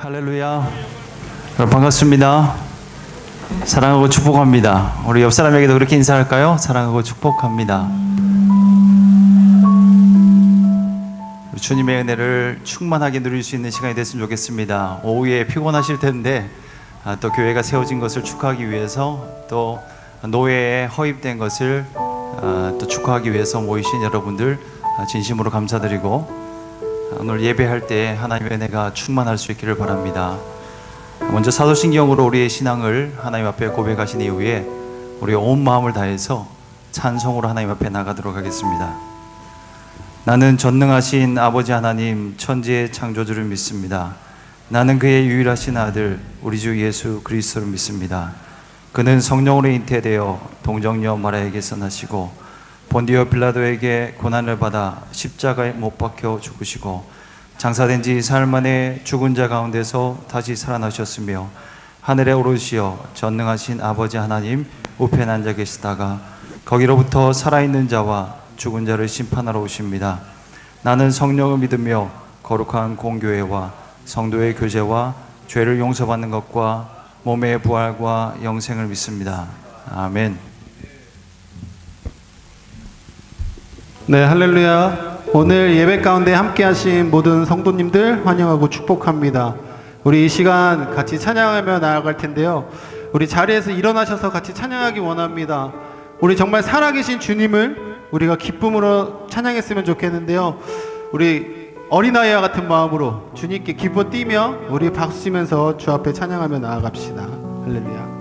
할렐루야. 반갑습니다. 사랑하고 축복합니다. 우리 옆 사람에게도 그렇게 인사할까요? 사랑하고 축복합니다. 주님의 은혜를 충만하게 누릴 수 있는 시간이 됐으면 좋겠습니다. 오후에 피곤하실 텐데 또 교회가 세워진 것을 축하하기 위해서, 또 노예에 허입된 것을 또 축하하기 위해서 모이신 여러분들 진심으로 감사드리고, 오늘 예배할 때 하나님의 은혜가 충만할 수 있기를 바랍니다. 먼저 사도신경으로 우리의 신앙을 하나님 앞에 고백하신 이후에 우리 온 마음을 다해서 찬송으로 하나님 앞에 나가도록 하겠습니다. 나는 전능하신 아버지 하나님 천지의 창조주를 믿습니다. 나는 그의 유일하신 아들 우리 주 예수 그리스도를 믿습니다. 그는 성령으로 잉태되어 동정녀 마리아에게서 나시고 본디오 빌라도에게 고난을 받아 십자가에 못 박혀 죽으시고 장사된 지 사흘 만에 죽은 자 가운데서 다시 살아나셨으며 하늘에 오르시어 전능하신 아버지 하나님 우편에 앉아 계시다가 거기로부터 살아있는 자와 죽은 자를 심판하러 오십니다. 나는 성령을 믿으며 거룩한 공교회와 성도의 교제와 죄를 용서받는 것과 몸의 부활과 영생을 믿습니다. 아멘. 네, 할렐루야. 오늘 예배 가운데 함께 하신 모든 성도님들 환영하고 축복합니다. 우리 이 시간 같이 찬양하며 나아갈 텐데요, 우리 자리에서 일어나셔서 같이 찬양하기 원합니다. 우리 정말 살아계신 주님을 우리가 기쁨으로 찬양했으면 좋겠는데요, 우리 어린아이와 같은 마음으로 주님께 기뻐 뛰며 우리 박수 치면서 주 앞에 찬양하며 나아갑시다. 할렐루야.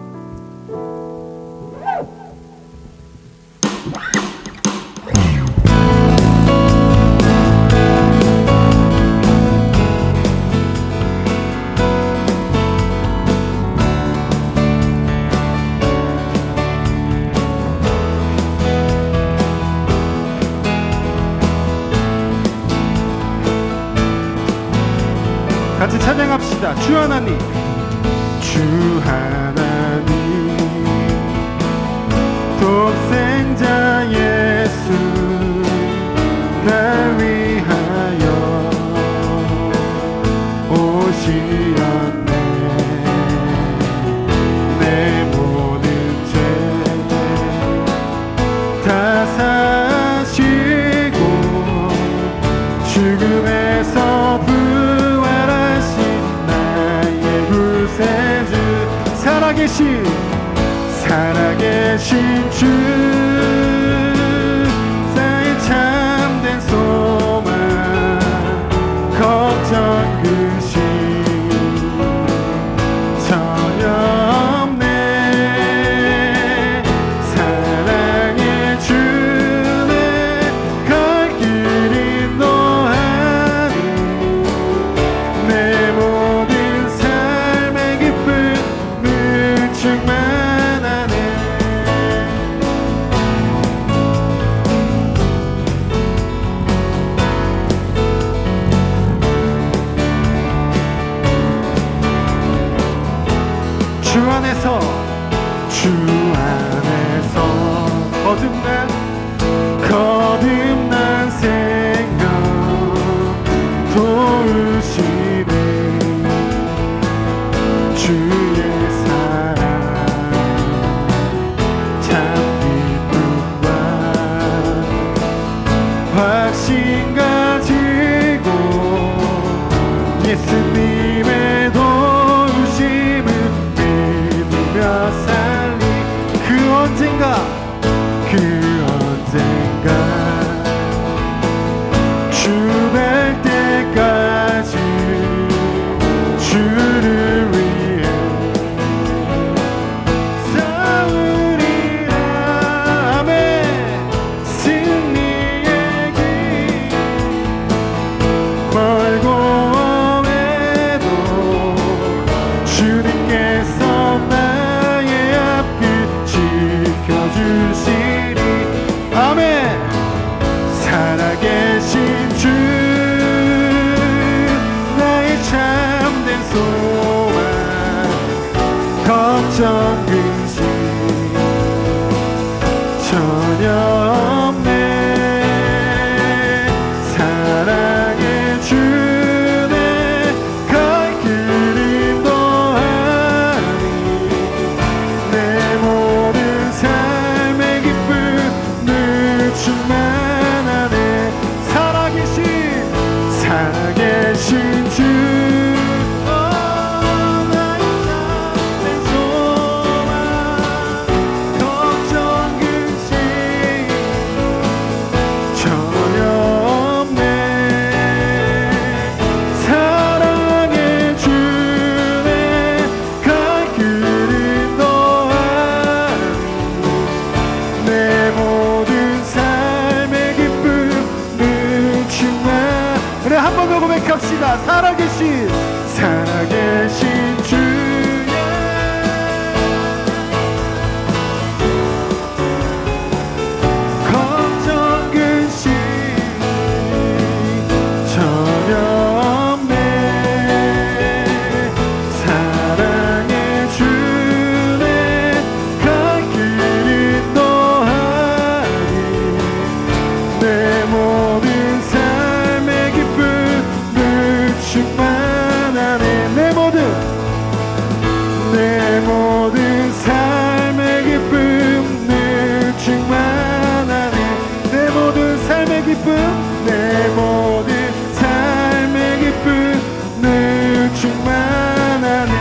같이 찬양합시다. 주 하나님, 주 하나님, 독생자 예수 날 위하여 오시었네. 내 모든 죄 다 사시고 죽음에서 살아계신 주, 나의 참된 소망, 걱정 근심 전혀 없네. 사랑의 주내 갈 길이 노하니 내 모든 삶의 기쁨을 충만하네. 주 안에서 거듭난 생명 도우시네. 주의 사랑 참 기쁨과 확신 가지고 예수님의 도우심을 살리. 그 언젠가 주 뵐 때까지 주를 위해 싸우리라. 아멘. 승리의 길 멀고 험해도 주님께서 주시리. 아멘. 살아계신 주, 나의 참된 소망, 걱정 근심 전혀 없네. 사랑의 주내 갈 길이 충만하네.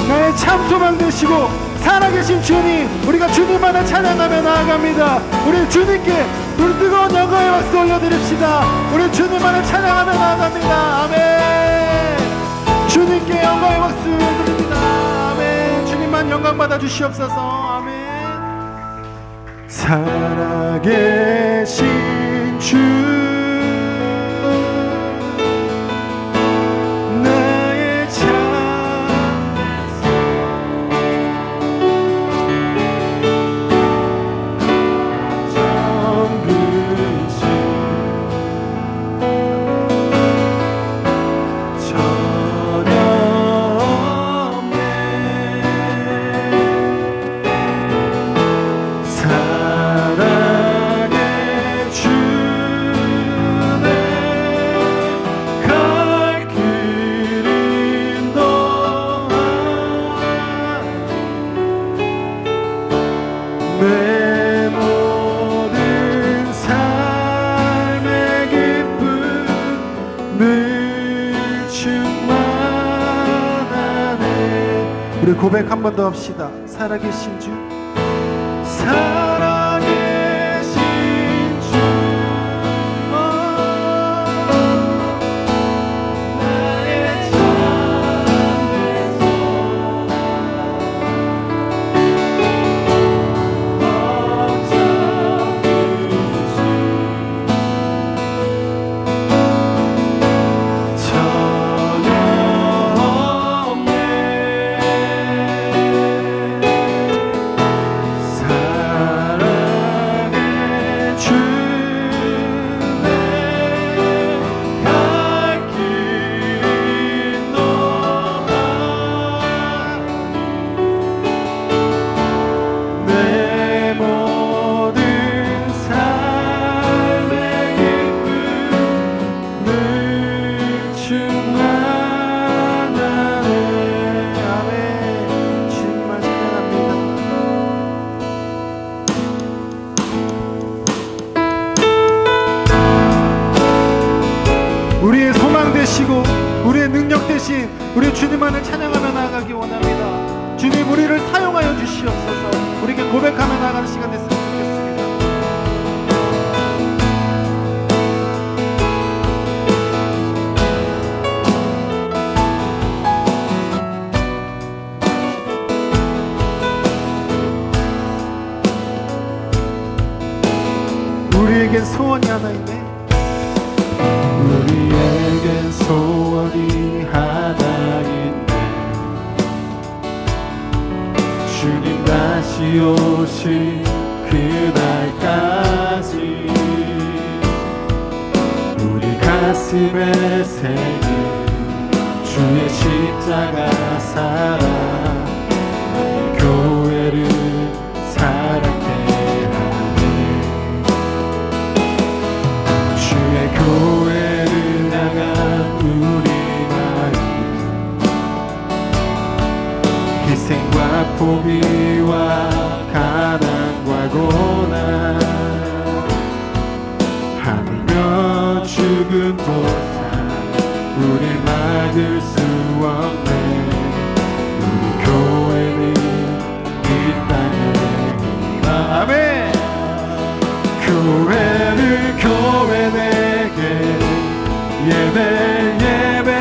나의 참 소망 되시고 살아계신 주님, 우리가 주님만을 찬양하며 나아갑니다. 우리 주님께 우리 뜨거운 영광의 박수 올려드립시다. 우리 주님만을 찬양하며 나아갑니다. 아멘. 주님께 영광의 박수 드립니다. 아멘. 주님만 영광 받아 주시옵소서. 아멘. 살아계신 주, 나의 내 모든 삶의 기쁨 늘 충만하네. 우리 고백 한 번 더 합시다. 살아계신 주, 살아계신 주, 나의 우리의 소망 되시고 우리의 능력 되신 우리 주님만을 찬양하며 나아가기 원합니다. 주님, 우리를 사용하여 주시옵소서. 우리에게 고백하며 나아가는 시간 됐으면 좋겠습니다. 우리에겐 소원이 하나 있네. 우리에겐 소원이 하나 있네. 주님 다시 오실 그날까지 우리 가슴에 새긴 주의 십자가 사랑, 이 교회를 사랑해 하네. 주의 교회를 향한 우리 마음, 희생과 포기와 가난과 고난, 하늘며 죽음조차 우릴 막을 수 없네. 우리 교회는 이 땅에 아멘. 교회 내게 예배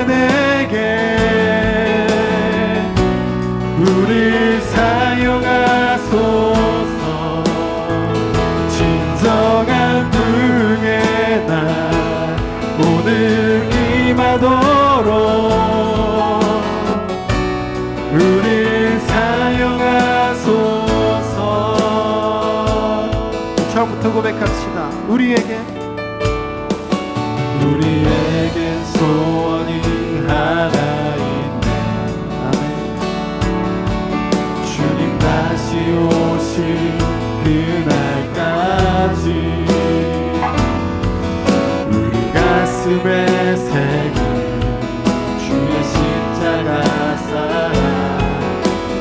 내게 우리 사용하소서. 진정한 부흥의 날 오늘 임하도록 우리 사용하소서. 처음부터 고백합시다. 우리에겐 소원이 하나 있네. 아멘. 주님 다시 오실 그날까지 우리 가슴에 새긴 주의 십자가 사랑,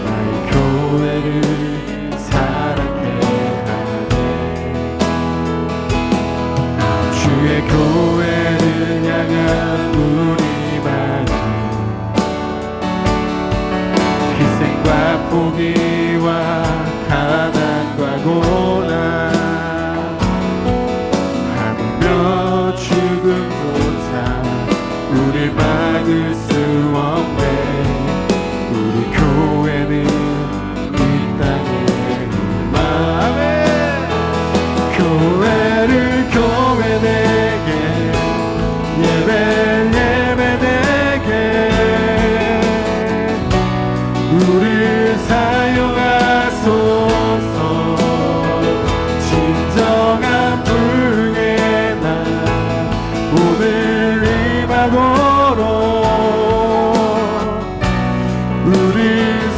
나의 교회를 사랑해 하네. 포기와 가난과 고난 하물며 죽음조차 우릴 막을 수 없네. 우리 교회는 이 땅에 마음에 교회를 교회되게 예배되게 우릴 사용하소서. 진정한 불의 날 오늘 임하도록 우릴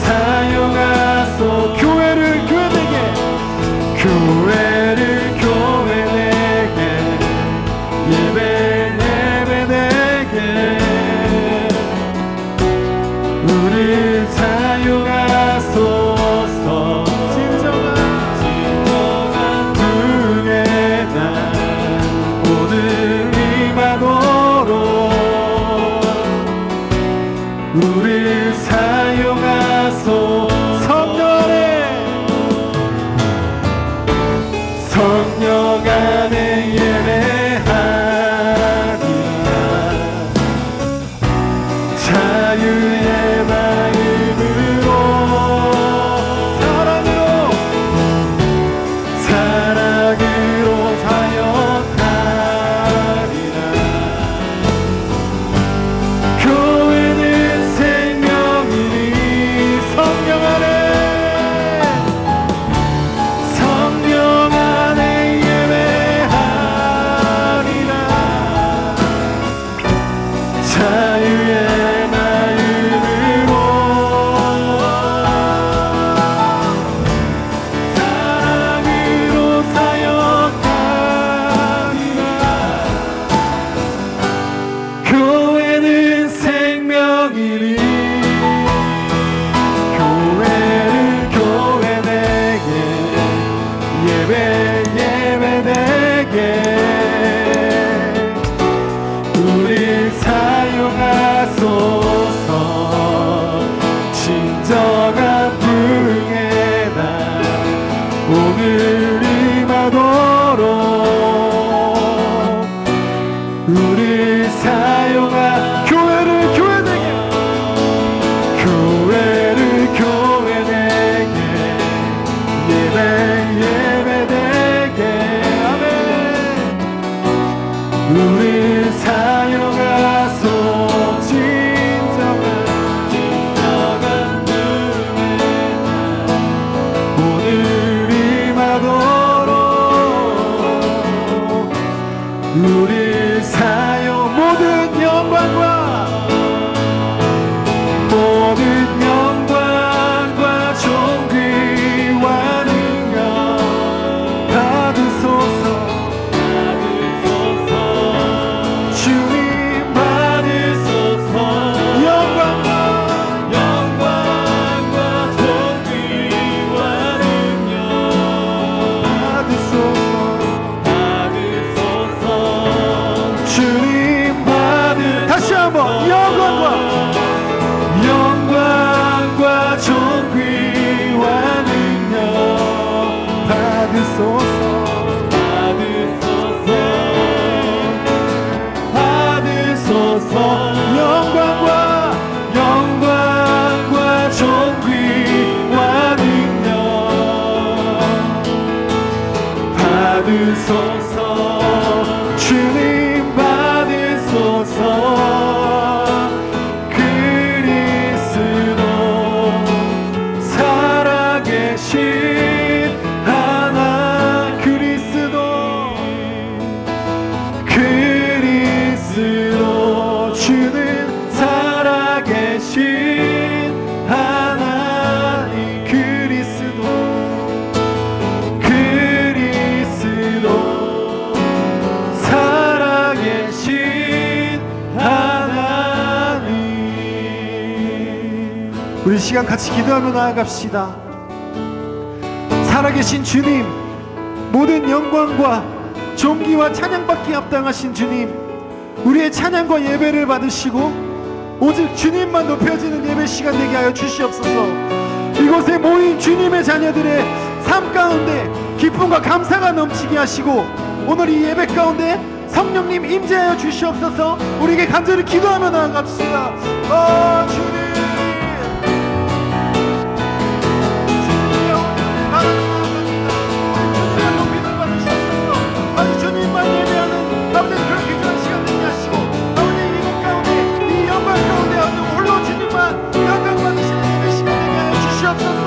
사용하소. 교회를 교회되게 교회를 교회되게 예배되게 우릴 사용하소서. 진정한 불의 날 오늘 임하도록 우릴 사용하소. 성령 안에 예배하리라. 자유의 마음으로 사랑으로 자연하리라. 교회는 생명이니 성령 안에 예배하리라. 자유의 마음으로 사랑으로 사역하리라. 교회는 생명이니 교회를 교회되게 예배되게 우릴 사용하소서. 진정한 불의 날 오늘 임하도록 우릴 교회를 교회되게 교회를 교회되게 예배되게 아멘. 우릴 사용하소. 진정한 오늘 임하도록 우릴 사용. 모든 영광과 존귀와 능력 받으소서. 주님 받으소서. 영광과 존귀와 능력 받으소서. 주님 다시 한번 영광과 존귀와 능력 받으소서. 영광과 존귀와 능력 받으소서. 주님 받으소서. 그리스도 살아계신 하나. 그리스도 주는 살아계신 하나님. 그리스도 살아계신 하나님. 우리 시간 같이 기도하며 나아갑시다. 살아계신 주님, 모든 영광과 존귀와 찬양받기 합당하신 주님, 우리의 찬양과 예배를 받으시고 오직 주님만 높여지는 예배 시간 되게 하여 주시옵소서. 이곳에 모인 주님의 자녀들의 삶 가운데 기쁨과 감사가 넘치게 하시고 오늘 이 예배 가운데 성령님 임재하여 주시옵소서. 우리에게 간절히 기도하며 나아갑시다. 주님 주님만 예배하는 아버지 그런 귀한 시간 되게 하시고 아버지 이것 가운데 이 영광 가운데 홀로 주님만 영광 받으시는 예배 시간 되게 하여 주시옵소서.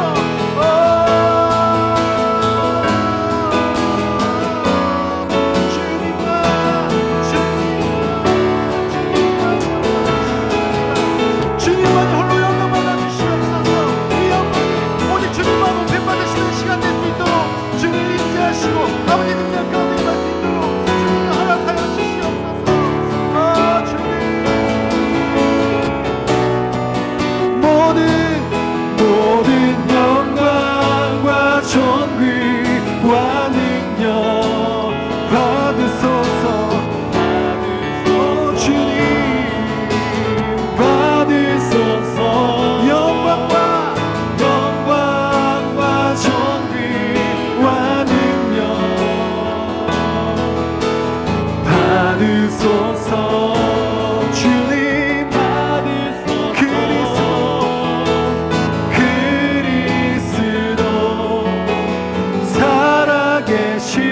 주님만 홀로 영광 받아 주시옵소서. 이 영광이 오직 주님만 높이 받으시는 시간 될 수 있도록 주님 임재하시고 아버지 능력 가운데 임할 수 있도록 주님 허락하여 주시옵소서. 주님 모든 영광과 존귀와 능력 받으소서. 주님 받으소서. 영광과 존귀와 능력 받으소서. 주님 그리스도 살아계신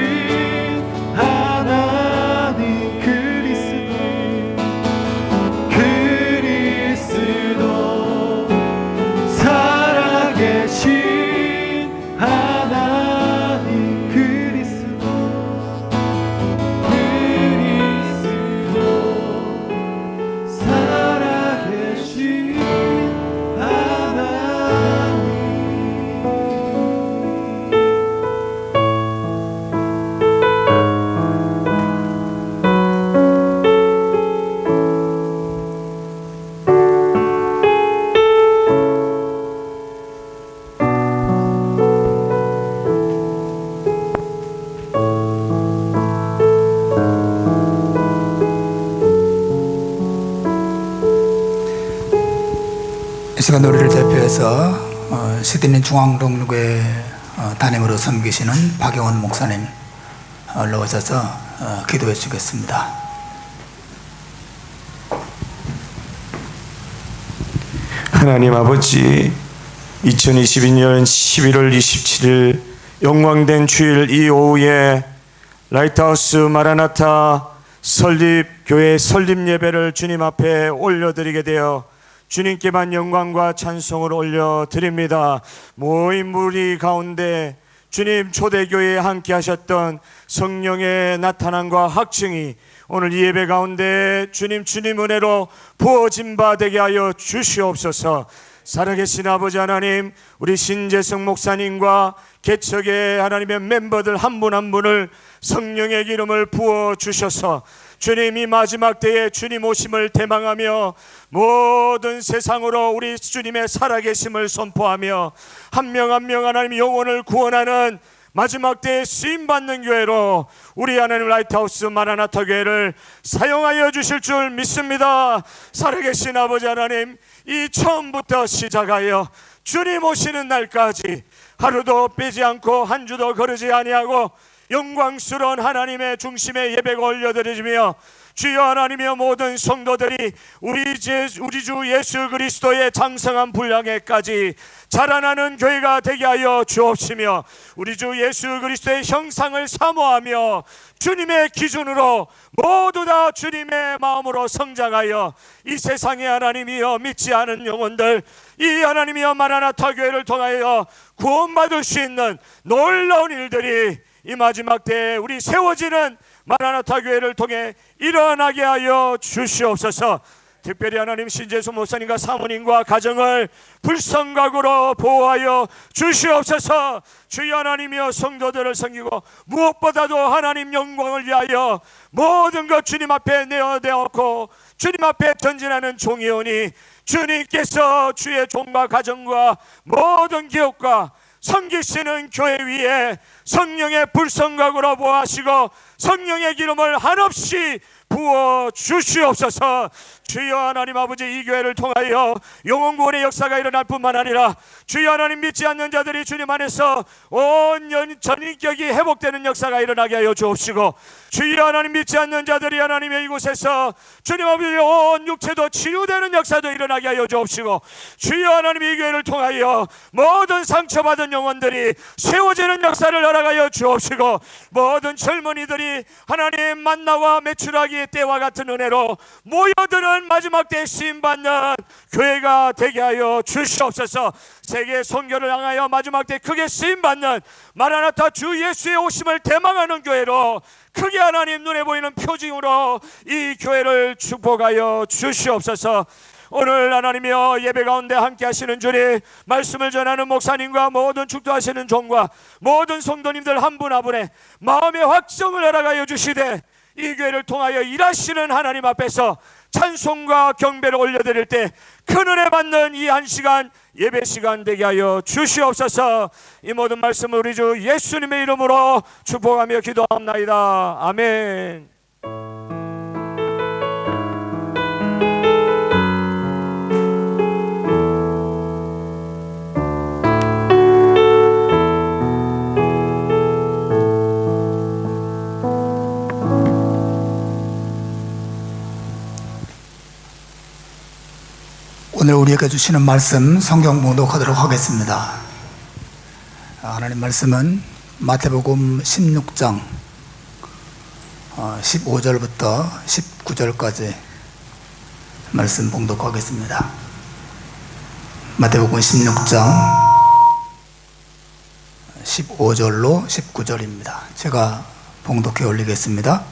하나님 그리스도 살아계신 하나님 그리스도 살아계신 하나님. 이 시간 우리를 대표해서 시드니 중앙동교회 담임으로 섬기시는 박영원 목사님 올라오셔서 기도해 주겠습니다. 하나님 아버지, 2022년 11월 27일 영광된 주일 이 오후에 라이트하우스 마라나타 설립교회 설립 예배를 주님 앞에 올려드리게 되어 주님께만 영광과 찬송을 올려드립니다. 모인 무리 가운데 주님 초대교회에 함께 하셨던 성령의 나타남과 확증이 오늘 이 예배 가운데 주님 은혜로 부어진 바 되게 하여 주시옵소서. 살아계신 아버지 하나님, 우리 신재성 목사님과 개척의 하나님의 멤버들 한 분 한 분을 성령의 기름을 부어 주셔서 주님 이 마지막 때에 주님 오심을 대망하며 모든 세상으로 우리 주님의 살아계심을 선포하며 한 명 한 명 하나님 영혼을 구원하는 마지막 때에 쓰임받는 교회로 우리 하나님 라이트하우스 마라나타 교회를 사용하여 주실 줄 믿습니다. 살아계신 아버지 하나님, 이 처음부터 시작하여 주님 오시는 날까지 하루도 빼지 않고 한 주도 거르지 아니하고 영광스러운 하나님의 중심에 예배가 올려드리며 주여 하나님의 모든 성도들이 우리 주 예수 그리스도의 장성한 분량에까지 자라나는 교회가 되게 하여 주옵시며 우리 주 예수 그리스도의 형상을 사모하며 주님의 기준으로 모두 다 주님의 마음으로 성장하여 이 세상에 하나님이여 믿지 않은 영혼들 이 하나님이여 마라나타 교회를 통하여 구원받을 수 있는 놀라운 일들이 이 마지막 때에 우리 세워지는 마라나타 교회를 통해 일어나게 하여 주시옵소서. 특별히 하나님 신재수 목사님과 사모님과 가정을 불성각으로 보호하여 주시옵소서. 주여 하나님이여 성도들을 섬기고 무엇보다도 하나님 영광을 위하여 모든 것 주님 앞에 내어놓고 주님 앞에 전진하는 종이오니 주님께서 주의 종과 가정과 모든 기업과 섬기시는 교회 위에 성령의 불성각으로 보호하시고 성령의 기름을 한없이 부어 주시옵소서. 주여 하나님 아버지, 이 교회를 통하여 영혼구원의 역사가 일어날 뿐만 아니라 주여 하나님, 믿지 않는 자들이 주님 안에서 온 전인격이 회복되는 역사가 일어나게 하여 주옵시고, 주여 하나님, 믿지 않는 자들이 하나님의 이곳에서 주님 아버지 온 육체도 치유되는 역사도 일어나게 하여 주옵시고, 주여 하나님, 이 교회를 통하여 모든 상처받은 영혼들이 세워지는 역사를 허락하여 주옵시고, 모든 젊은이들이 하나님 만나와 메추라기의 때와 같은 은혜로 모여드는 마지막 때 쓰임받는 교회가 되게 하여 주시옵소서. 세계 선교를 향하여 마지막 때 크게 쓰임받는 마라나타 주 예수의 오심을 대망하는 교회로, 크게 하나님 눈에 보이는 표징으로 이 교회를 축복하여 주시옵소서. 오늘 하나님이여, 예배 가운데 함께 하시는 주님, 말씀을 전하는 목사님과 모든 축도하시는 종과 모든 성도님들 한 분 한 분의 마음의 확정을 허락하여 주시되, 이 교회를 통하여 일하시는 하나님 앞에서 찬송과 경배를 올려드릴 때 큰 은혜 받는 이 한 시간 예배 시간 되게 하여 주시옵소서. 이 모든 말씀을 우리 주 예수님의 이름으로 축복하며 기도합나이다. 아멘. 오늘 우리에게 주시는 말씀 성경 봉독하도록 하겠습니다. 하나님 말씀은 마태복음 16장 15절부터 19절까지 말씀 봉독하겠습니다. 마태복음 16장 15절로 19절입니다. 제가 봉독해 올리겠습니다.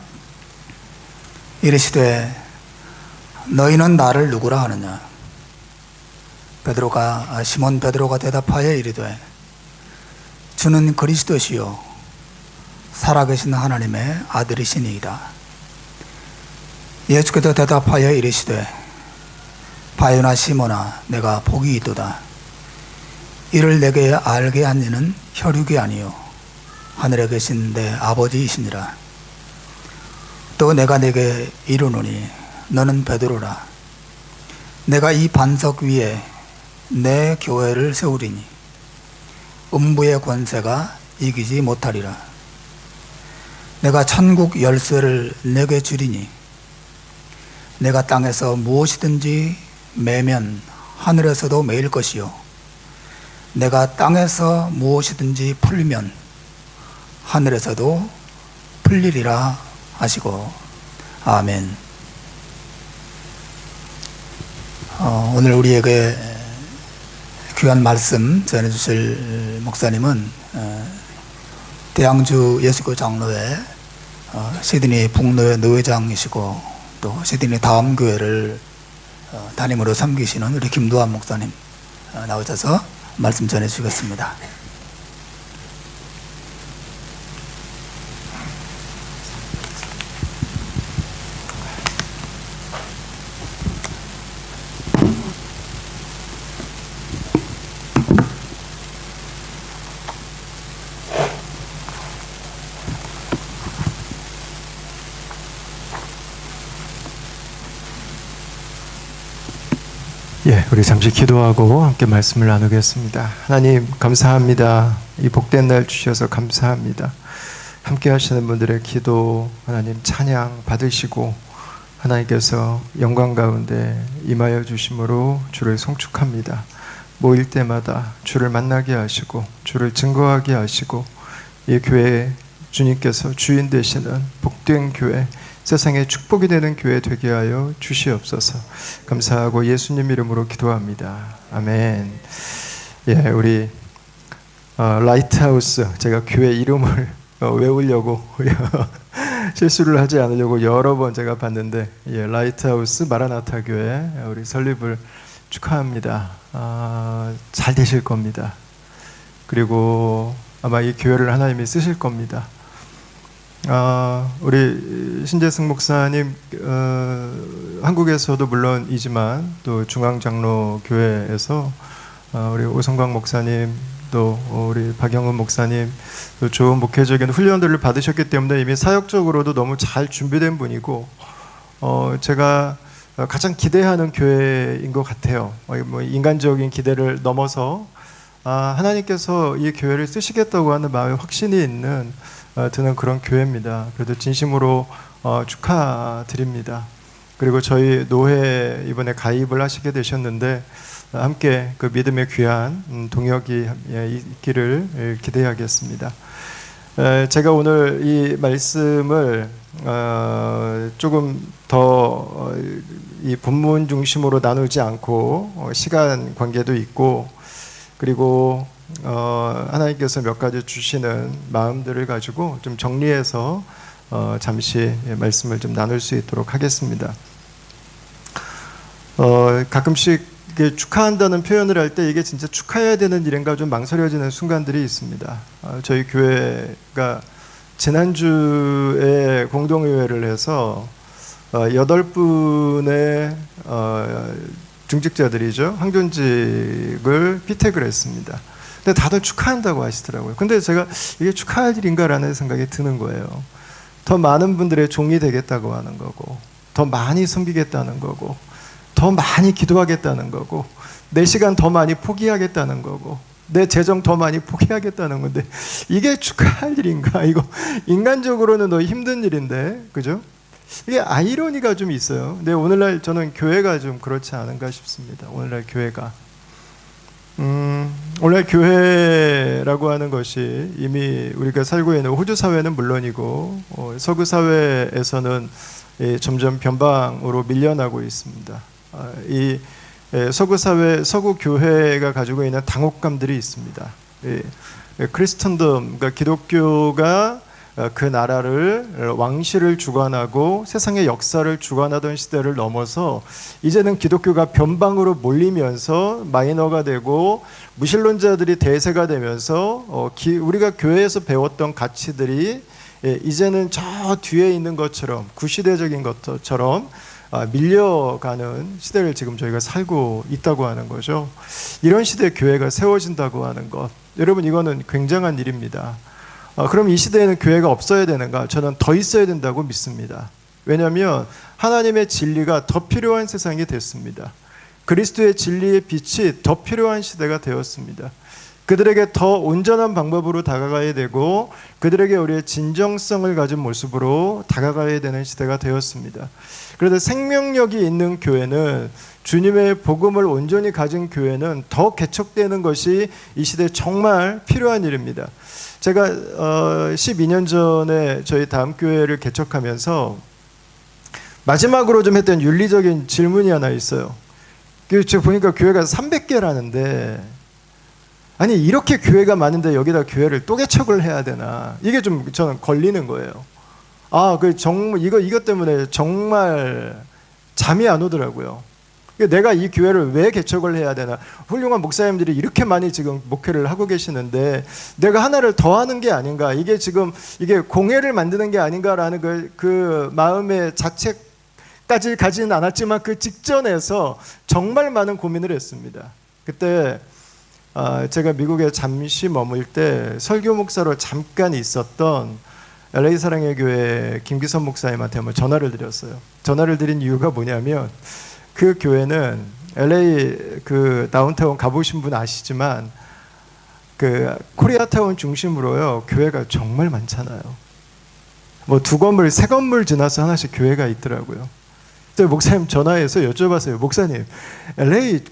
이르시되 너희는 나를 누구라 하느냐? 시몬 베드로가 대답하여 이르되 주는 그리스도시요 살아계신 하나님의 아들이시니이다. 예수께서 대답하여 이르시되 바요나 시몬아, 내가 복이 있도다. 이를 내게 알게 한 이는 혈육이 아니요 하늘에 계신 내 아버지이시니라. 또 내가 내게 이르노니 너는 베드로라. 내가 이 반석 위에 내 교회를 세우리니 음부의 권세가 이기지 못하리라. 내가 천국 열쇠를 내게 주리니 내가 땅에서 무엇이든지 매면 하늘에서도 매일 것이요 내가 땅에서 무엇이든지 풀면 하늘에서도 풀리리라 하시고. 아멘. 오늘 우리에게 귀한 말씀 전해주실 목사님은 대양주 예수교 장로회 시드니 북로회 노회장이시고 또 시드니 다음교회를 담임으로 섬기시는 우리 김도환 목사님 나오셔서 말씀 전해주시겠습니다. 우리 잠시 기도하고 함께 말씀을 나누겠습니다. 하나님 감사합니다. 이 복된 날 주셔서 감사합니다. 함께 하시는 분들의 기도 하나님 찬양 받으시고 하나님께서 영광 가운데 임하여 주심으로 주를 송축합니다. 모일 때마다 주를 만나게 하시고 주를 증거하게 하시고 이 교회에 주님께서 주인 되시는 복된 교회, 세상에 축복이 되는 교회 되게 하여 주시옵소서. 감사하고 예수님 이름으로 기도합니다. 아멘. 우리 라이트하우스, 제가 교회 이름을 외우려고 실수를 하지 않으려고 여러 번 제가 봤는데 라이트하우스 마라나타 교회 우리 설립을 축하합니다. 잘 되실 겁니다. 그리고 아마 이 교회를 하나님이 쓰실 겁니다. 우리 신재승 목사님 한국에서도 물론이지만 또 중앙장로교회에서 우리 오성광 목사님 또 우리 박영은 목사님 또 좋은 목회적인 훈련들을 받으셨기 때문에 이미 사역적으로도 너무 잘 준비된 분이고 제가 가장 기대하는 교회인 것 같아요. 뭐 인간적인 기대를 넘어서 하나님께서 이 교회를 쓰시겠다고 하는 마음에 확신이 있는 드는 그런 교회입니다. 그래도 진심으로 축하드립니다. 그리고 저희 노회 이번에 가입을 하시게 되셨는데 함께 그 믿음의 귀한 동역이 있기를 기대하겠습니다. 제가 오늘 이 말씀을 조금 더 이 본문 중심으로 나누지 않고 시간 관계도 있고 그리고 하나님께서 몇 가지 주시는 마음들을 가지고 좀 정리해서 잠시 말씀을 좀 나눌 수 있도록 하겠습니다. 가끔씩 이게 축하한다는 표현을 할 때 이게 진짜 축하해야 되는 일인가 좀 망설여지는 순간들이 있습니다. 저희 교회가 지난주에 공동의회를 해서 8분의 중직자들이죠. 황존직을 피택을 했습니다. 근데 다들 축하한다고 하시더라고요. 근데 제가 이게 축하할 일인가라는 생각이 드는 거예요. 더 많은 분들의 종이 되겠다고 하는 거고 더 많이 섬기겠다는 거고 더 많이 기도하겠다는 거고 내 시간 더 많이 포기하겠다는 거고 내 재정 더 많이 포기하겠다는 건데 이게 축하할 일인가? 이거 인간적으로는 너무 힘든 일인데 그죠? 이게 아이러니가 좀 있어요. 근데 오늘날 저는 교회가 좀 그렇지 않은가 싶습니다. 오늘날 교회가 오늘날 교회라고 하는 것이 이미 우리가 살고 있는 호주 사회는 물론이고 서구 사회에서는 점점 변방으로 밀려나고 있습니다. 이 서구 사회, 서구 교회가 가지고 있는 당혹감들이 있습니다. 크리스천덤, 그러니까 기독교가 그 나라를 왕실을 주관하고 세상의 역사를 주관하던 시대를 넘어서 이제는 기독교가 변방으로 몰리면서 마이너가 되고 무신론자들이 대세가 되면서 우리가 교회에서 배웠던 가치들이 이제는 저 뒤에 있는 것처럼 구시대적인 것처럼 밀려가는 시대를 지금 저희가 살고 있다고 하는 거죠. 이런 시대에 교회가 세워진다고 하는 것, 여러분 이거는 굉장한 일입니다. 그럼 이 시대에는 교회가 없어야 되는가? 저는 더 있어야 된다고 믿습니다. 왜냐하면 하나님의 진리가 더 필요한 세상이 됐습니다. 그리스도의 진리의 빛이 더 필요한 시대가 되었습니다. 그들에게 더 온전한 방법으로 다가가야 되고 그들에게 우리의 진정성을 가진 모습으로 다가가야 되는 시대가 되었습니다. 그래서 생명력이 있는 교회는 주님의 복음을 온전히 가진 교회는 더 개척되는 것이 이 시대에 정말 필요한 일입니다. 제가 12년 전에 저희 다음 교회를 개척하면서 마지막으로 좀 했던 윤리적인 질문이 하나 있어요. 제가 보니까 교회가 300개라는데 아니 이렇게 교회가 많은데 여기다 교회를 또 개척을 해야 되나? 이게 좀 저는 걸리는 거예요. 정말 이것 때문에 정말 잠이 안 오더라고요. 내가 이 교회를 왜 개척을 해야 되나? 훌륭한 목사님들이 이렇게 많이 지금 목회를 하고 계시는데 내가 하나를 더 하는 게 아닌가? 이게 지금 이게 공회를 만드는 게 아닌가라는 그 마음의 자책까지 가지는 않았지만 그 직전에서 정말 많은 고민을 했습니다. 그때 제가 미국에 잠시 머물 때 설교 목사로 잠깐 있었던 LA 사랑의 교회 김기선 목사님한테 한번 전화를 드렸어요. 전화를 드린 이유가 뭐냐면 그 교회는 LA 그 다운타운 가보신 분 아시지만 그 코리아타운 중심으로요 교회가 정말 많잖아요. 뭐 2건물, 3건물 지나서 하나씩 교회가 있더라고요. 그래서 목사님 전화해서 여쭤봤어요. 목사님, LA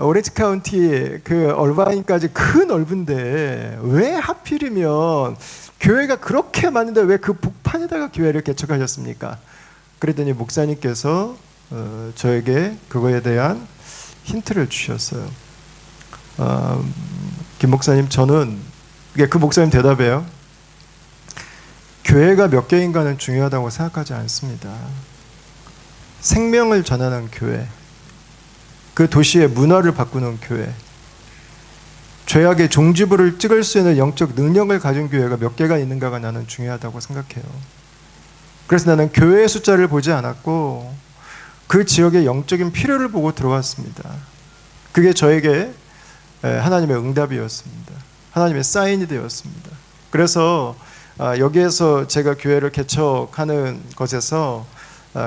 오렌지 카운티 그 얼바인까지 큰 넓은데 왜 하필이면 교회가 그렇게 많은데 왜 그 북판에다가 교회를 개척하셨습니까? 그랬더니 목사님께서 저에게 그거에 대한 힌트를 주셨어요. 김 목사님, 저는 그 목사님 대답이에요. 교회가 몇 개인가는 중요하다고 생각하지 않습니다. 생명을 전하는 교회, 그 도시의 문화를 바꾸는 교회, 죄악의 종지부를 찍을 수 있는 영적 능력을 가진 교회가 몇 개가 있는가가 나는 중요하다고 생각해요. 그래서 나는 교회의 숫자를 보지 않았고 그 지역의 영적인 필요를 보고 들어왔습니다. 그게 저에게 하나님의 응답이었습니다. 하나님의 사인이 되었습니다. 그래서 여기에서 제가 교회를 개척하는 것에서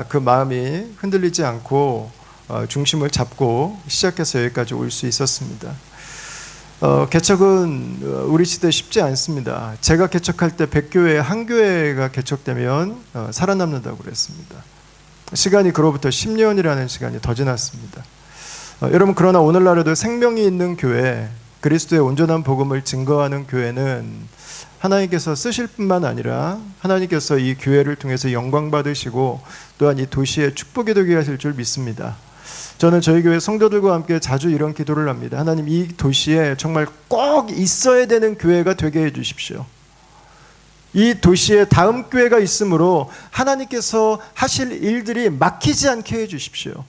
그 마음이 흔들리지 않고 중심을 잡고 시작해서 여기까지 올 수 있었습니다. 개척은 우리 시대에 쉽지 않습니다. 제가 개척할 때 100교회 한 교회가 개척되면 살아남는다고 그랬습니다. 시간이 그로부터 10년이라는 시간이 더 지났습니다. 여러분, 그러나 오늘날에도 생명이 있는 교회, 그리스도의 온전한 복음을 증거하는 교회는 하나님께서 쓰실 뿐만 아니라 하나님께서 이 교회를 통해서 영광 받으시고 또한 이 도시에 축복이 되게 하실 줄 믿습니다. 저는 저희 교회 성도들과 함께 자주 이런 기도를 합니다. 하나님, 이 도시에 정말 꼭 있어야 되는 교회가 되게 해 주십시오. 이 도시에 다음 교회가 있으므로 하나님께서 하실 일들이 막히지 않게 해 주십시오.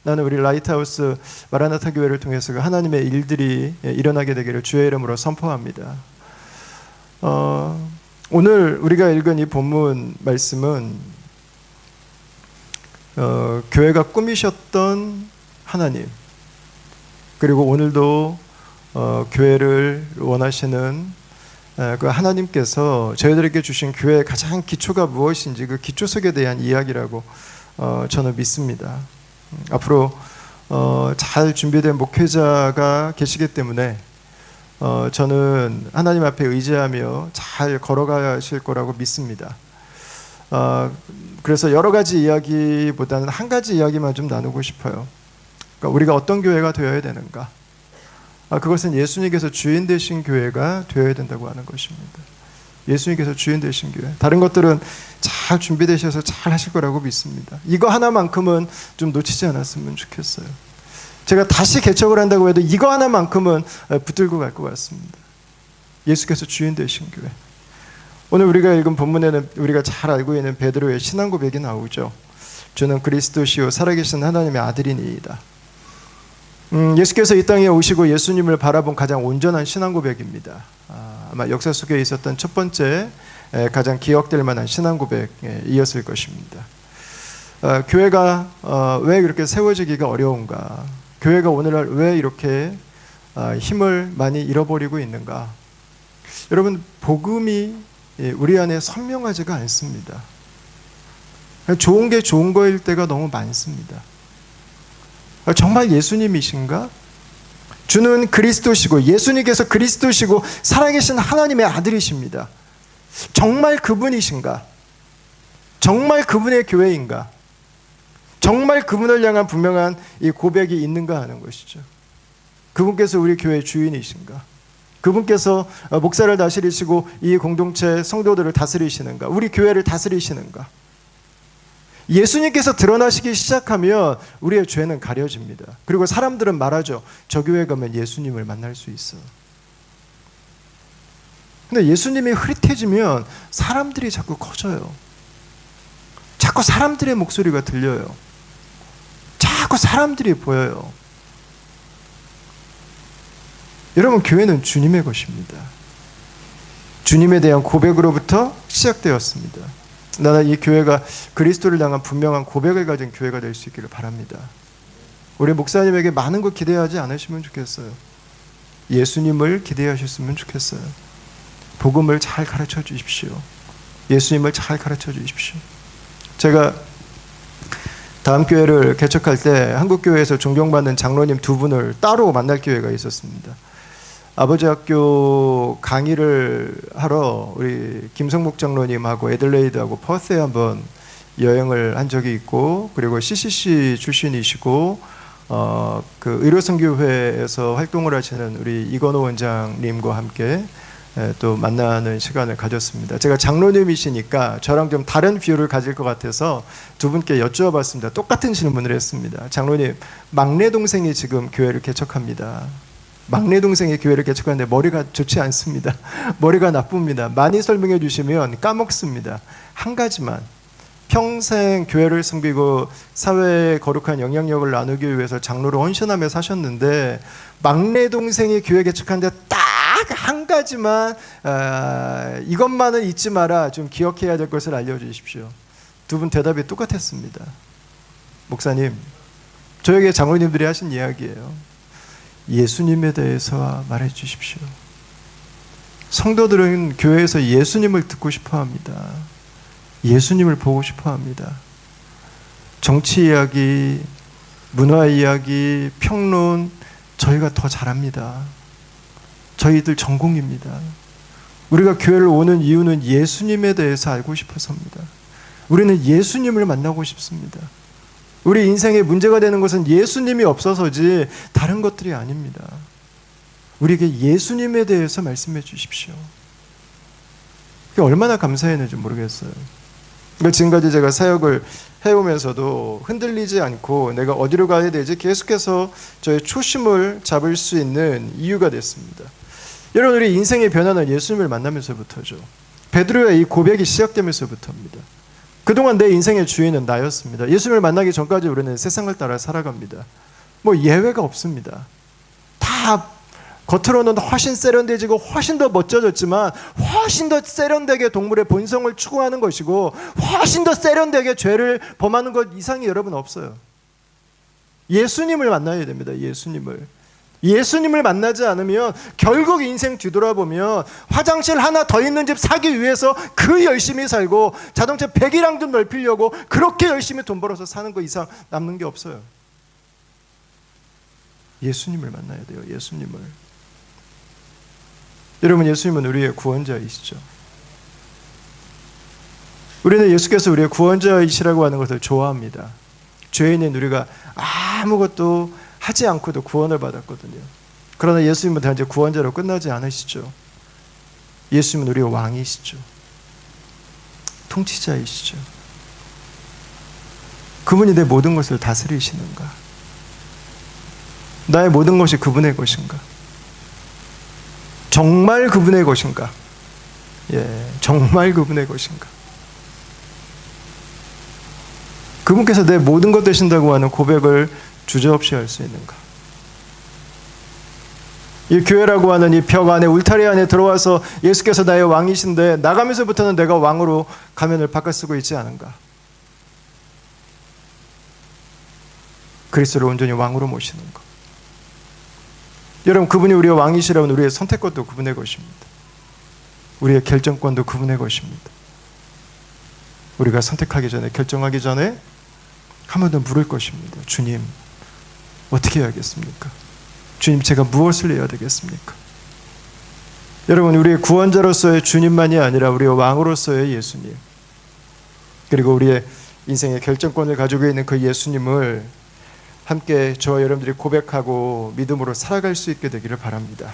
나는 우리 라이트하우스 마라나타 교회를 통해서 하나님의 일들이 일어나게 되기를 주의 이름으로 선포합니다. 오늘 우리가 읽은 이 본문 말씀은 교회가 꾸미셨던 하나님, 그리고 오늘도 교회를 원하시는 그 하나님께서 저희들에게 주신 교회의 가장 기초가 무엇인지 그 기초석에 대한 이야기라고 저는 믿습니다. 앞으로 잘 준비된 목회자가 계시기 때문에 저는 하나님 앞에 의지하며 잘 걸어가실 거라고 믿습니다. 그래서 여러 가지 이야기보다는 한 가지 이야기만 좀 나누고 싶어요. 그러니까 우리가 어떤 교회가 되어야 되는가? 그것은 예수님께서 주인 되신 교회가 되어야 된다고 하는 것입니다. 예수님께서 주인 되신 교회. 다른 것들은 잘 준비되셔서 잘 하실 거라고 믿습니다. 이거 하나만큼은 좀 놓치지 않았으면 좋겠어요. 제가 다시 개척을 한다고 해도 이거 하나만큼은 붙들고 갈 것 같습니다. 예수께서 주인 되신 교회. 오늘 우리가 읽은 본문에는 우리가 잘 알고 있는 베드로의 신앙 고백이 나오죠. 주는 그리스도시요 살아계신 하나님의 아들이니이다. 예수께서 이 땅에 오시고 예수님을 바라본 가장 온전한 신앙 고백입니다. 아마 역사 속에 있었던 첫 번째 가장 기억될 만한 신앙 고백이었을 것입니다. 교회가 왜 이렇게 세워지기가 어려운가? 교회가 오늘날 왜 이렇게 힘을 많이 잃어버리고 있는가? 여러분, 복음이 우리 안에 선명하지가 않습니다. 좋은 게 좋은 거일 때가 너무 많습니다. 정말 예수님이신가? 주는 그리스도시고 예수님께서 그리스도시고 살아계신 하나님의 아들이십니다. 정말 그분이신가? 정말 그분의 교회인가? 정말 그분을 향한 분명한 이 고백이 있는가 하는 것이죠. 그분께서 우리 교회의 주인이신가? 그분께서 목사를 다스리시고 이 공동체 성도들을 다스리시는가? 우리 교회를 다스리시는가? 예수님께서 드러나시기 시작하면 우리의 죄는 가려집니다. 그리고 사람들은 말하죠. 저 교회 가면 예수님을 만날 수 있어. 근데 예수님이 흐릿해지면 사람들이 자꾸 커져요. 자꾸 사람들의 목소리가 들려요. 자꾸 사람들이 보여요. 여러분, 교회는 주님의 것입니다. 주님에 대한 고백으로부터 시작되었습니다. 나는 이 교회가 그리스도를 향한 분명한 고백을 가진 교회가 될 수 있기를 바랍니다. 우리 목사님에게 많은 거 기대하지 않으시면 좋겠어요. 예수님을 기대하셨으면 좋겠어요. 복음을 잘 가르쳐 주십시오. 예수님을 잘 가르쳐 주십시오. 제가 다음 교회를 개척할 때 한국교회에서 존경받는 장로님 두 분을 따로 만날 기회가 있었습니다. 아버지 학교 강의를 하러 우리 김성목 장로님하고 애들레이드하고 퍼스에 한번 여행을 한 적이 있고, 그리고 CCC 출신이시고 그 의료선교회에서 활동을 하시는 우리 이건호 원장님과 함께 또 만나는 시간을 가졌습니다. 제가 장로님이시니까 저랑 좀 다른 뷰를 가질 것 같아서 두 분께 여쭈어봤습니다. 똑같은 질문을 했습니다. 장로님, 막내 동생이 지금 교회를 개척합니다. 막내 동생이 교회를 개척하는데 머리가 좋지 않습니다. 머리가 나쁩니다. 많이 설명해 주시면 까먹습니다. 한 가지만, 평생 교회를 섬기고 사회에 거룩한 영향력을 나누기 위해서 장로로 헌신하며 사셨는데 막내 동생이 교회 개척하는데 딱 한 가지만, 이것만은 잊지 마라, 좀 기억해야 될 것을 알려주십시오. 두 분 대답이 똑같았습니다. 목사님, 저에게 장로님들이 하신 이야기예요. 예수님에 대해서 말해 주십시오. 성도들은 교회에서 예수님을 듣고 싶어 합니다. 예수님을 보고 싶어 합니다. 정치 이야기, 문화 이야기, 평론 저희가 더 잘합니다. 저희들 전공입니다. 우리가 교회를 오는 이유는 예수님에 대해서 알고 싶어서입니다. 우리는 예수님을 만나고 싶습니다. 우리 인생에 문제가 되는 것은 예수님이 없어서지 다른 것들이 아닙니다. 우리에게 예수님에 대해서 말씀해 주십시오. 그게 얼마나 감사했는지 모르겠어요. 그러니까 지금까지 제가 사역을 해오면서도 흔들리지 않고 내가 어디로 가야 되지 계속해서 저의 초심을 잡을 수 있는 이유가 됐습니다. 여러분, 우리 인생의 변화는 예수님을 만나면서부터죠. 베드로의 이 고백이 시작되면서부터입니다. 그동안 내 인생의 주인은 나였습니다. 예수님을 만나기 전까지 우리는 세상을 따라 살아갑니다. 뭐 예외가 없습니다. 다 겉으로는 훨씬 세련되지고 훨씬 더 멋져졌지만 훨씬 더 세련되게 동물의 본성을 추구하는 것이고 훨씬 더 세련되게 죄를 범하는 것 이상이 여러분 없어요. 예수님을 만나야 됩니다. 예수님을 만나지 않으면 결국 인생 뒤돌아보면 화장실 하나 더 있는 집 사기 위해서 그 열심히 살고 자동차 100이랑 좀 넓히려고 그렇게 열심히 돈 벌어서 사는 거 이상 남는 게 없어요. 예수님을 만나야 돼요. 예수님을. 여러분, 예수님은 우리의 구원자이시죠. 우리는 예수께서 우리의 구원자이시라고 하는 것을 좋아합니다. 죄인인 우리가 아무것도 하지 않고도 구원을 받았거든요. 그러나 예수님은 단지 구원자로 끝나지 않으시죠. 예수님은 우리의 왕이시죠. 통치자이시죠. 그분이 내 모든 것을 다스리시는가? 나의 모든 것이 그분의 것인가? 정말 그분의 것인가? 정말 그분의 것인가? 그분께서 내 모든 것 되신다고 하는 고백을 주저없이 할 수 있는가? 이 교회라고 하는 이 벽 안에, 울타리 안에 들어와서 예수께서 나의 왕이신데 나가면서부터는 내가 왕으로 가면을 바꿔쓰고 있지 않은가? 그리스도를 온전히 왕으로 모시는 것. 여러분, 그분이 우리의 왕이시라면 우리의 선택권도 그분의 것입니다. 우리의 결정권도 그분의 것입니다. 우리가 선택하기 전에, 결정하기 전에 한 번 더 물을 것입니다. 주님, 어떻게 해야겠습니까? 주님, 제가 무엇을 해야 되겠습니까? 여러분, 우리의 구원자로서의 주님만이 아니라 우리의 왕으로서의 예수님, 그리고 우리의 인생의 결정권을 가지고 있는 그 예수님을 함께 저와 여러분들이 고백하고 믿음으로 살아갈 수 있게 되기를 바랍니다.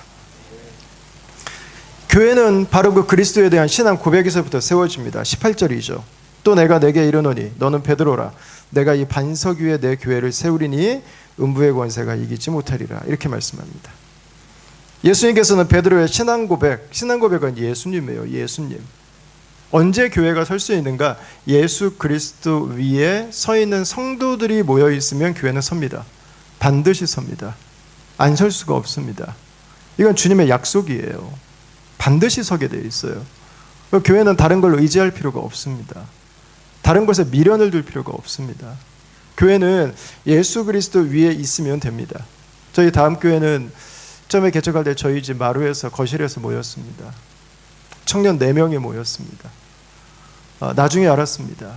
교회는 바로 그 그리스도에 대한 신앙 고백에서부터 세워집니다. 18절이죠. 또 내가 내게 이르노니 너는 베드로라. 내가 이 반석 위에 내 교회를 세우리니 음부의 권세가 이기지 못하리라. 이렇게 말씀합니다. 예수님께서는 베드로의 신앙 고백은 예수님이에요. 예수님. 언제 교회가 설 수 있는가? 예수 그리스도 위에 서 있는 성도들이 모여 있으면 교회는 섭니다. 반드시 섭니다. 안 설 수가 없습니다. 이건 주님의 약속이에요. 반드시 서게 되어 있어요. 교회는 다른 걸 의지할 필요가 없습니다. 다른 것에 미련을 둘 필요가 없습니다. 교회는 예수 그리스도 위에 있으면 됩니다. 저희 다음 교회는 처음에 개척할 때 저희 집 마루에서 거실에서 모였습니다. 청년 4명이 모였습니다. 나중에 알았습니다.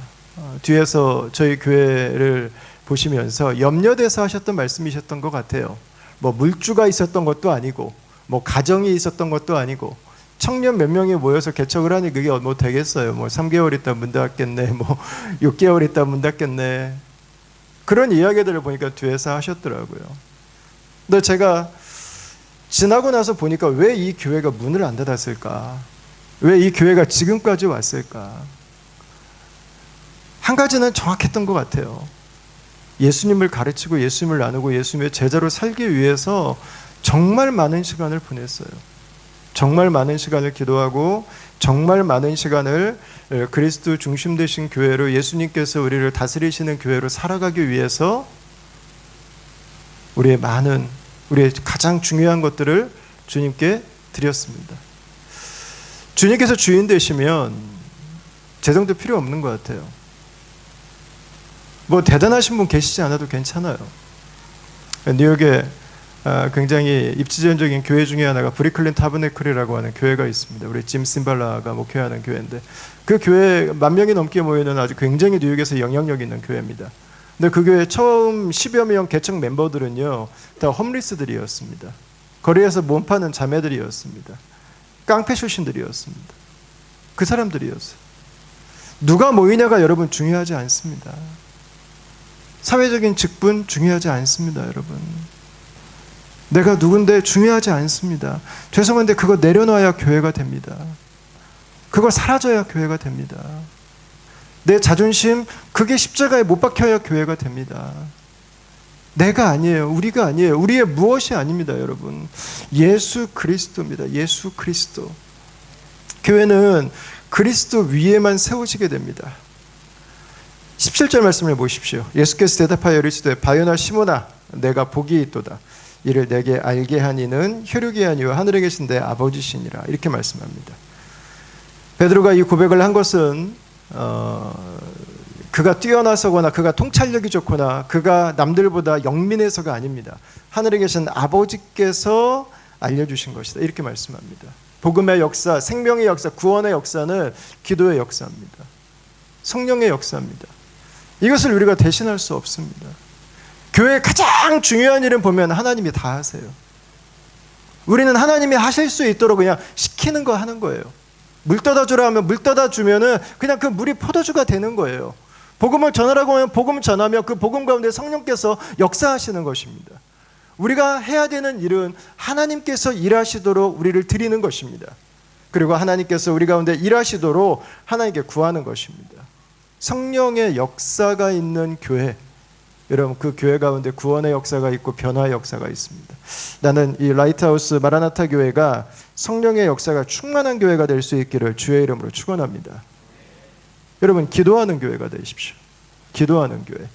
뒤에서 저희 교회를 보시면서 염려돼서 하셨던 말씀이셨던 것 같아요. 뭐 물주가 있었던 것도 아니고 뭐 가정이 있었던 것도 아니고 청년 몇 명이 모여서 개척을 하니 그게 뭐 되겠어요. 뭐 3개월 있다 문 닫겠네. 뭐 6개월 있다 문 닫겠네. 그런 이야기들을 보니까 뒤에서 하셨더라고요. 근데 제가 지나고 나서 보니까 왜 이 교회가 문을 안 닫았을까? 왜 이 교회가 지금까지 왔을까? 한 가지는 정확했던 것 같아요. 예수님을 가르치고 예수님을 나누고 예수님의 제자로 살기 위해서 정말 많은 시간을 보냈어요. 정말 많은 시간을 기도하고 정말 많은 시간을 그리스도 중심 되신 교회로, 예수님께서 우리를 다스리시는 교회로 살아가기 위해서 우리의 가장 중요한 것들을 주님께 드렸습니다. 주님께서 주인 되시면 재정도 필요 없는 것 같아요. 뭐 대단하신 분 계시지 않아도 괜찮아요. 뉴욕에 굉장히 입지전적인 교회 중에 하나가 브리클린 타버네클이라고 하는 교회가 있습니다. 우리 짐 심발라가 목회하는 교회인데 그 교회 10,000명이 넘게 모이는 아주 굉장히 뉴욕에서 영향력 있는 교회입니다. 근데 그 교회 처음 10여 명 개척 멤버들은요 다 홈리스들이었습니다. 거리에서 몸 파는 자매들이었습니다. 깡패 출신들이었습니다. 그 사람들이었어요. 누가 모이냐가 여러분 중요하지 않습니다. 사회적인 직분 중요하지 않습니다, 여러분. 내가 누군데 중요하지 않습니다. 죄송한데 그거 내려놔야 교회가 됩니다. 그거 사라져야 교회가 됩니다. 내 자존심, 그게 십자가에 못 박혀야 교회가 됩니다. 내가 아니에요. 우리가 아니에요. 우리의 무엇이 아닙니다, 여러분. 예수 그리스도입니다. 예수 그리스도. 교회는 그리스도 위에만 세워지게 됩니다. 17절 말씀을 보십시오. 예수께서 대답하여 이르시되 바요나 시몬아 내가 복이 있도다. 이를 내게 알게 하니는 혈육이 아니요 하늘에 계신 내 아버지시니라. 이렇게 말씀합니다. 베드로가 이 고백을 한 것은 그가 뛰어나서거나 그가 통찰력이 좋거나 그가 남들보다 영민해서가 아닙니다. 하늘에 계신 아버지께서 알려주신 것이다. 이렇게 말씀합니다. 복음의 역사, 생명의 역사, 구원의 역사는 기도의 역사입니다. 성령의 역사입니다. 이것을 우리가 대신할 수 없습니다. 교회의 가장 중요한 일은 보면 하나님이 다 하세요. 우리는 하나님이 하실 수 있도록 그냥 시키는 거 하는 거예요. 물 떠다 주라 하면 물 떠다 주면은 그냥 그 물이 포도주가 되는 거예요. 복음을 전하라고 하면 복음을 전하며 그 복음 가운데 성령께서 역사하시는 것입니다. 우리가 해야 되는 일은 하나님께서 일하시도록 우리를 드리는 것입니다. 그리고 하나님께서 우리 가운데 일하시도록 하나님께 구하는 것입니다. 성령의 역사가 있는 교회, 여러분 그 교회 가운데 구원의 역사가 있고 변화의 역사가 있습니다. 나는 이 라이트하우스 마라나타 교회가 성령의 역사가 충만한 교회가 될 수 있기를 주의 이름으로 축원합니다. 여러분 기도하는 교회가 되십시오. 기도하는 교회.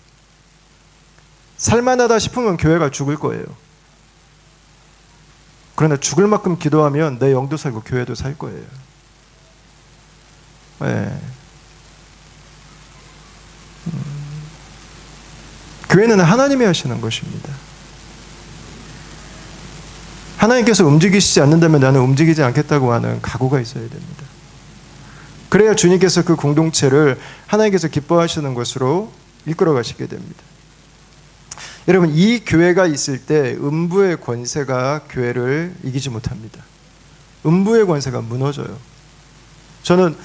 살만하다 싶으면 교회가 죽을 거예요. 그러나 죽을 만큼 기도하면 내 영도 살고 교회도 살 거예요. 네. 교회는 하나님이 하시는 것입니다. 하나님께서 움직이시지 않는다면 나는 움직이지 않겠다고 하는 각오가 있어야 됩니다. 그래야 주님께서 그 공동체를 하나님께서 기뻐하시는 것으로 이끌어 가시게 됩니다. 여러분 이 교회가 있을 때 음부의 권세가 교회를 이기지 못합니다. 음부의 권세가 무너져요. 저는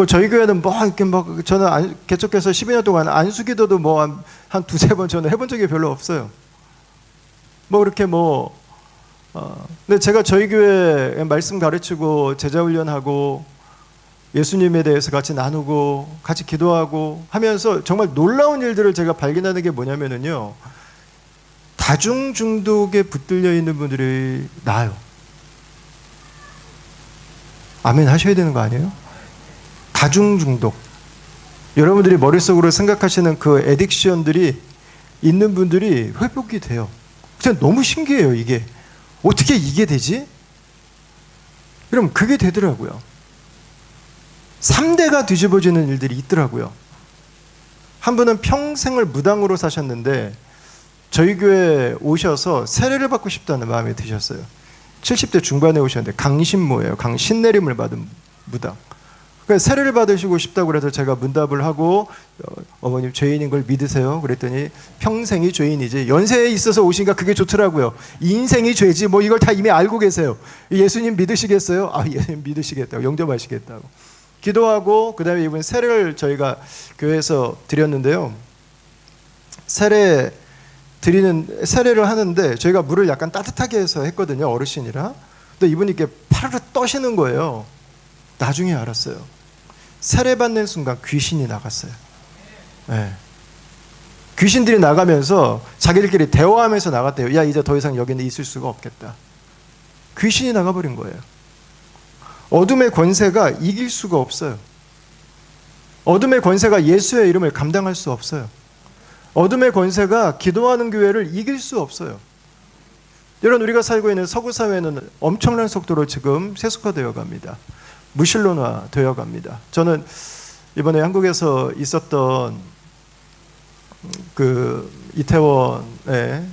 저희 교회는 이렇게 저는 개척해서 12년 동안 안수기도도 한 두세 번 저는 해본 적이 별로 없어요. 근데 제가 저희 교회 말씀 가르치고 제자 훈련하고 예수님에 대해서 같이 나누고 같이 기도하고 하면서 정말 놀라운 일들을 제가 발견하는 게 뭐냐면요. 다중 중독에 붙들려 있는 분들이 나아요. 아멘 하셔야 되는 거 아니에요? 다중 중독. 여러분들이 머릿속으로 생각하시는 그 애딕션들이 있는 분들이 회복이 돼요. 진짜 너무 신기해요, 이게. 어떻게 이게 되지? 여러분, 그게 되더라고요. 3대가 뒤집어지는 일들이 있더라고요. 한 분은 평생을 무당으로 사셨는데 저희 교회에 오셔서 세례를 받고 싶다는 마음이 드셨어요. 70대 중반에 오셨는데 강신모예요. 강신내림을 받은 무당. 그래서 세례를 받으시고 싶다고 그래서 제가 문답을 하고 어머님 죄인인 걸 믿으세요? 그랬더니 평생이 죄인이지 연세에 있어서 오시니까 그게 좋더라고요. 인생이 죄지 이걸 다 이미 알고 계세요. 예수님 믿으시겠어요? 예수님 믿으시겠다고 영접하시겠다고 기도하고 그다음에 이번 세례를 저희가 교회에서 드렸는데요. 세례를 하는데 저희가 물을 약간 따뜻하게 해서 했거든요. 어르신이라. 근데 이분이 이렇게 파르르 떠시는 거예요. 나중에 알았어요. 세례 받는 순간 귀신이 나갔어요. 네. 귀신들이 나가면서 자기들끼리 대화하면서 나갔대요. 야, 이제 더 이상 여기는 있을 수가 없겠다. 귀신이 나가버린 거예요. 어둠의 권세가 이길 수가 없어요. 어둠의 권세가 예수의 이름을 감당할 수 없어요. 어둠의 권세가 기도하는 교회를 이길 수 없어요. 여러분, 우리가 살고 있는 서구 사회는 엄청난 속도로 지금 세속화되어 갑니다. 무신론화 되어 갑니다. 저는 이번에 한국에서 있었던 그 이태원의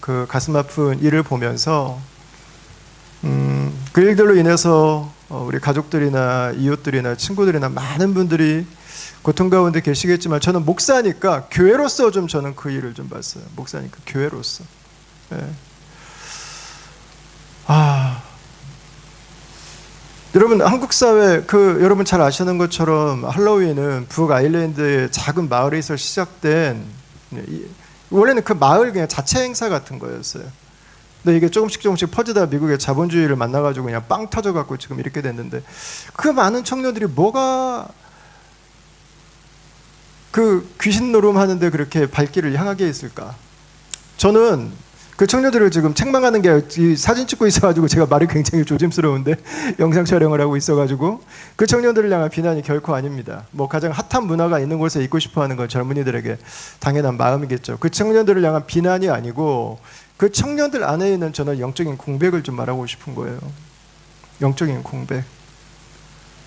그 가슴 아픈 일을 보면서 그 일들로 인해서 우리 가족들이나 이웃들이나 친구들이나 많은 분들이 고통 가운데 계시겠지만 저는 목사니까 교회로서 좀 저는 그 일을 좀 봤어요. 목사니까 교회로서. 예. 여러분 한국 사회 여러분 잘 아시는 것처럼 할로윈은 북 아일랜드의 작은 마을에서 시작된 원래는 그 마을 그냥 자체 행사 같은 거였어요. 근데 이게 조금씩 퍼지다 미국의 자본주의를 만나가지고 그냥 빵 터져갖고 지금 이렇게 됐는데 그 많은 청년들이 뭐가 그 귀신 노름하는데 그렇게 발길을 향하게 했을까? 저는 그 청년들을 지금 책망하는 게 이 사진 찍고 있어가지고 제가 말이 굉장히 조심스러운데 영상 촬영을 하고 있어가지고 그 청년들을 향한 비난이 결코 아닙니다. 뭐 가장 핫한 문화가 있는 곳에 있고 싶어하는 건 젊은이들에게 당연한 마음이겠죠. 그 청년들을 향한 비난이 아니고 그 청년들 안에 있는 저는 영적인 공백을 좀 말하고 싶은 거예요. 영적인 공백.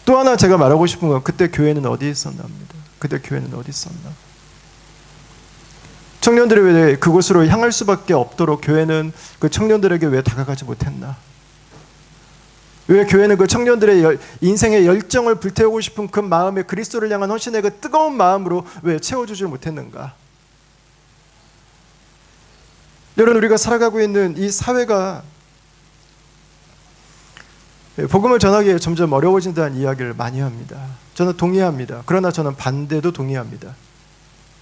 또 하나 제가 말하고 싶은 건 그때 교회는 어디 있었나 합니다. 그때 교회는 어디 있었나? 청년들이 왜 그곳으로 향할 수밖에 없도록 교회는 그 청년들에게 왜 다가가지 못했나? 왜 교회는 그 청년들의 인생의 열정을 불태우고 싶은 그 마음에 그리스도를 향한 헌신의 그 뜨거운 마음으로 왜 채워주지 못했는가? 여러분 우리가 살아가고 있는 이 사회가 복음을 전하기에 점점 어려워진다는 이야기를 많이 합니다. 저는 동의합니다. 그러나 저는 반대도 동의합니다.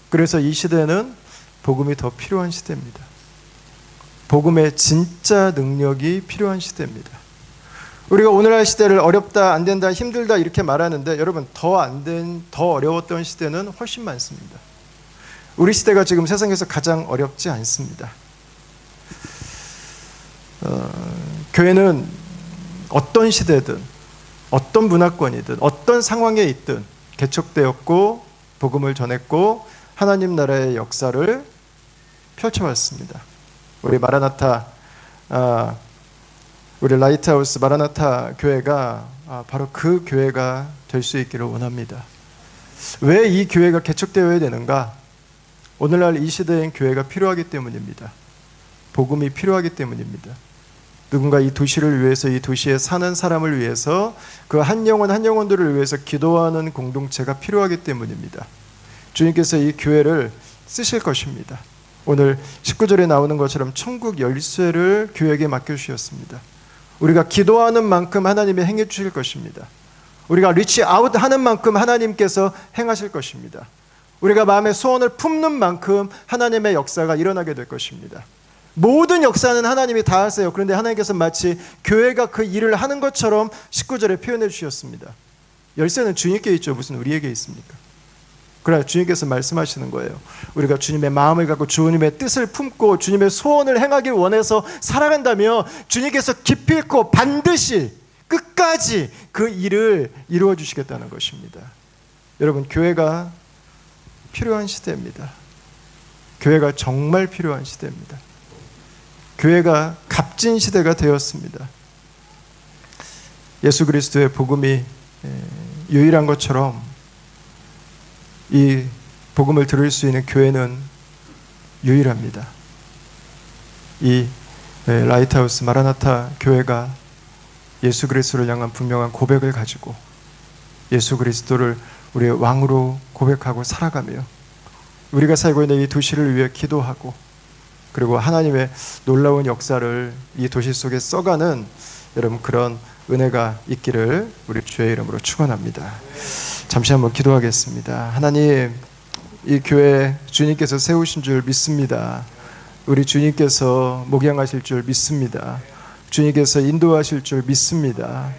그래서 이 시대는 복음이 더 필요한 시대입니다. 복음의 진짜 능력이 필요한 시대입니다. 우리가 오늘날 시대를 어렵다, 안 된다, 힘들다 이렇게 말하는데 여러분 더 어려웠던 시대는 훨씬 많습니다. 우리 시대가 지금 세상에서 가장 어렵지 않습니다. 교회는 어떤 시대든 어떤 문화권이든 어떤 상황에 있든 개척되었고 복음을 전했고 하나님 나라의 역사를 펼쳐왔습니다. 우리 마라나타 우리 라이트하우스 마라나타 교회가 바로 그 교회가 될 수 있기를 원합니다. 왜 이 교회가 개척되어야 되는가? 오늘날 이 시대엔 교회가 필요하기 때문입니다. 복음이 필요하기 때문입니다. 누군가 이 도시를 위해서 이 도시에 사는 사람을 위해서 그 한 영혼들을 위해서 기도하는 공동체가 필요하기 때문입니다. 주님께서 이 교회를 쓰실 것입니다. 오늘 19절에 나오는 것처럼 천국 열쇠를 교회에게 맡겨주셨습니다. 우리가 기도하는 만큼 하나님이 행해 주실 것입니다. 우리가 리치 아웃 하는 만큼 하나님께서 행하실 것입니다. 우리가 마음의 소원을 품는 만큼 하나님의 역사가 일어나게 될 것입니다. 모든 역사는 하나님이 다 하세요. 그런데 하나님께서 마치 교회가 그 일을 하는 것처럼 19절에 표현해 주셨습니다. 열쇠는 주님께 있죠. 무슨 우리에게 있습니까? 그러나 주님께서 말씀하시는 거예요. 우리가 주님의 마음을 갖고 주님의 뜻을 품고 주님의 소원을 행하길 원해서 살아간다면 주님께서 기필코 반드시 끝까지 그 일을 이루어 주시겠다는 것입니다. 여러분 교회가 필요한 시대입니다. 교회가 정말 필요한 시대입니다. 교회가 값진 시대가 되었습니다. 예수 그리스도의 복음이 유일한 것처럼 이 복음을 들을 수 있는 교회는 유일합니다. 이 라이트하우스 마라나타 교회가 예수 그리스도를 향한 분명한 고백을 가지고 예수 그리스도를 우리의 왕으로 고백하고 살아가며 우리가 살고 있는 이 도시를 위해 기도하고 그리고 하나님의 놀라운 역사를 이 도시 속에 써가는 여러분 그런 은혜가 있기를 우리 주의 이름으로 축원합니다. 잠시 한번 기도하겠습니다. 하나님, 이 교회 주님께서 세우신 줄 믿습니다. 우리 주님께서 목양하실 줄 믿습니다. 주님께서 인도하실 줄 믿습니다.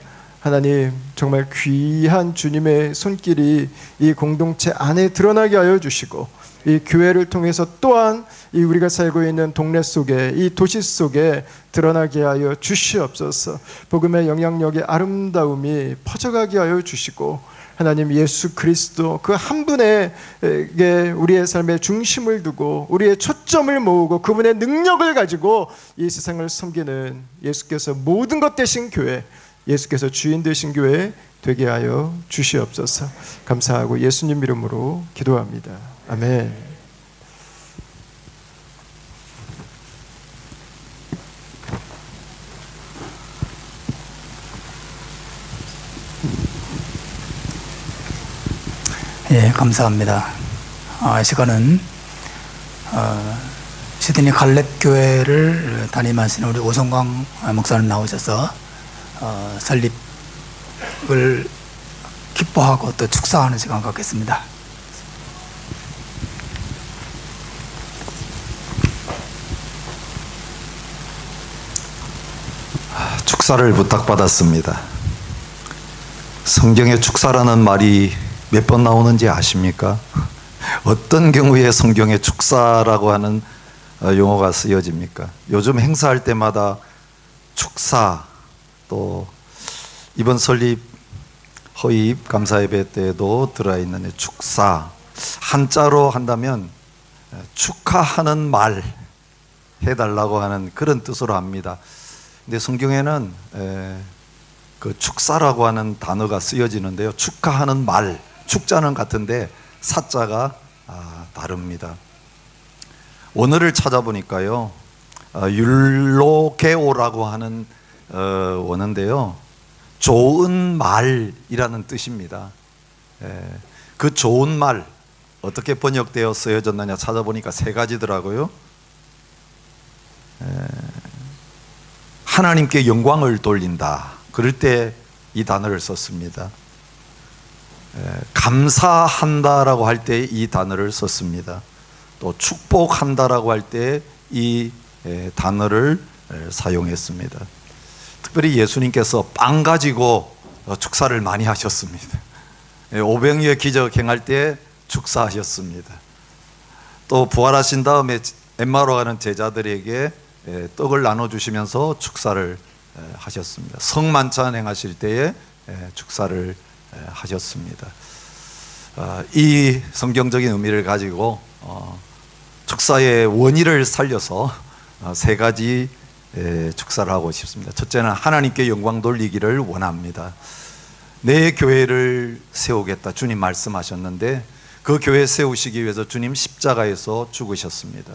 하나님, 정말 귀한 주님의 손길이 이 공동체 안에 드러나게 하여 주시고 이 교회를 통해서 또한 이 우리가 살고 있는 동네 속에 이 도시 속에 드러나게 하여 주시옵소서. 복음의 영향력의 아름다움이 퍼져가게 하여 주시고 하나님 예수 그리스도 그 한 분에게 우리의 삶의 중심을 두고 우리의 초점을 모으고 그분의 능력을 가지고 이 세상을 섬기는 예수께서 모든 것 되신 교회, 예수께서 주인 되신 교회 되게 하여 주시옵소서. 감사하고 예수님 이름으로 기도합니다. 아멘. 예, 감사합니다. 이 시간은 시드니 갈렙 교회를 담임하시는 우리 오성광 목사님 나오셔서 설립을 기뻐하고 또 축사하는 시간 갖겠습니다. 축사를 부탁받았습니다. 성경에 축사라는 말이 몇 번 나오는지 아십니까? 어떤 경우에 성경에 축사라고 하는 용어가 쓰여집니까? 요즘 행사할 때마다 축사, 또 이번 설립 허입 감사 예배 때도 들어있는 축사, 한자로 한다면 축하하는 말 해달라고 하는 그런 뜻으로 합니다. 근데 성경에는 그 축사라고 하는 단어가 쓰여지는데요, 축하하는 말, 축자는 같은데 사자가 다릅니다. 원어를 찾아보니까요, 율로게오라고 하는 원어인데요, 좋은 말이라는 뜻입니다. 그 좋은 말 어떻게 번역되어 쓰여졌느냐 찾아보니까 세 가지더라고요. 하나님께 영광을 돌린다, 그럴 때 이 단어를 썼습니다. 감사한다라고 할 때 이 단어를 썼습니다. 또 축복한다라고 할 때 이 단어를 사용했습니다. 특별히 예수님께서 빵 가지고 축사를 많이 하셨습니다. 오병이어 기적 행할 때 축사하셨습니다. 또 부활하신 다음에 엠마오로 가는 제자들에게 떡을 나눠주시면서 축사를 하셨습니다. 성만찬 행하실 때에 축사를 하셨습니다. 이 성경적인 의미를 가지고 축사의 원의를 살려서 세 가지 축사를 하고 싶습니다. 첫째는 하나님께 영광 돌리기를 원합니다. 내 교회를 세우겠다 주님 말씀하셨는데, 그 교회 세우시기 위해서 주님 십자가에서 죽으셨습니다.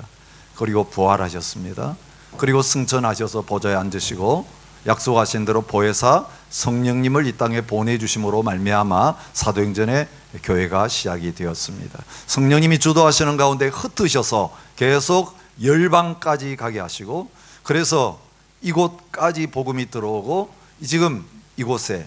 그리고 부활하셨습니다. 그리고 승천하셔서 보좌에 앉으시고 약속하신 대로 보혜사 성령님을 이 땅에 보내주심으로 말미암아 사도행전의 교회가 시작이 되었습니다. 성령님이 주도하시는 가운데 흩으셔서 계속 열방까지 가게 하시고, 그래서 이곳까지 복음이 들어오고 지금 이곳에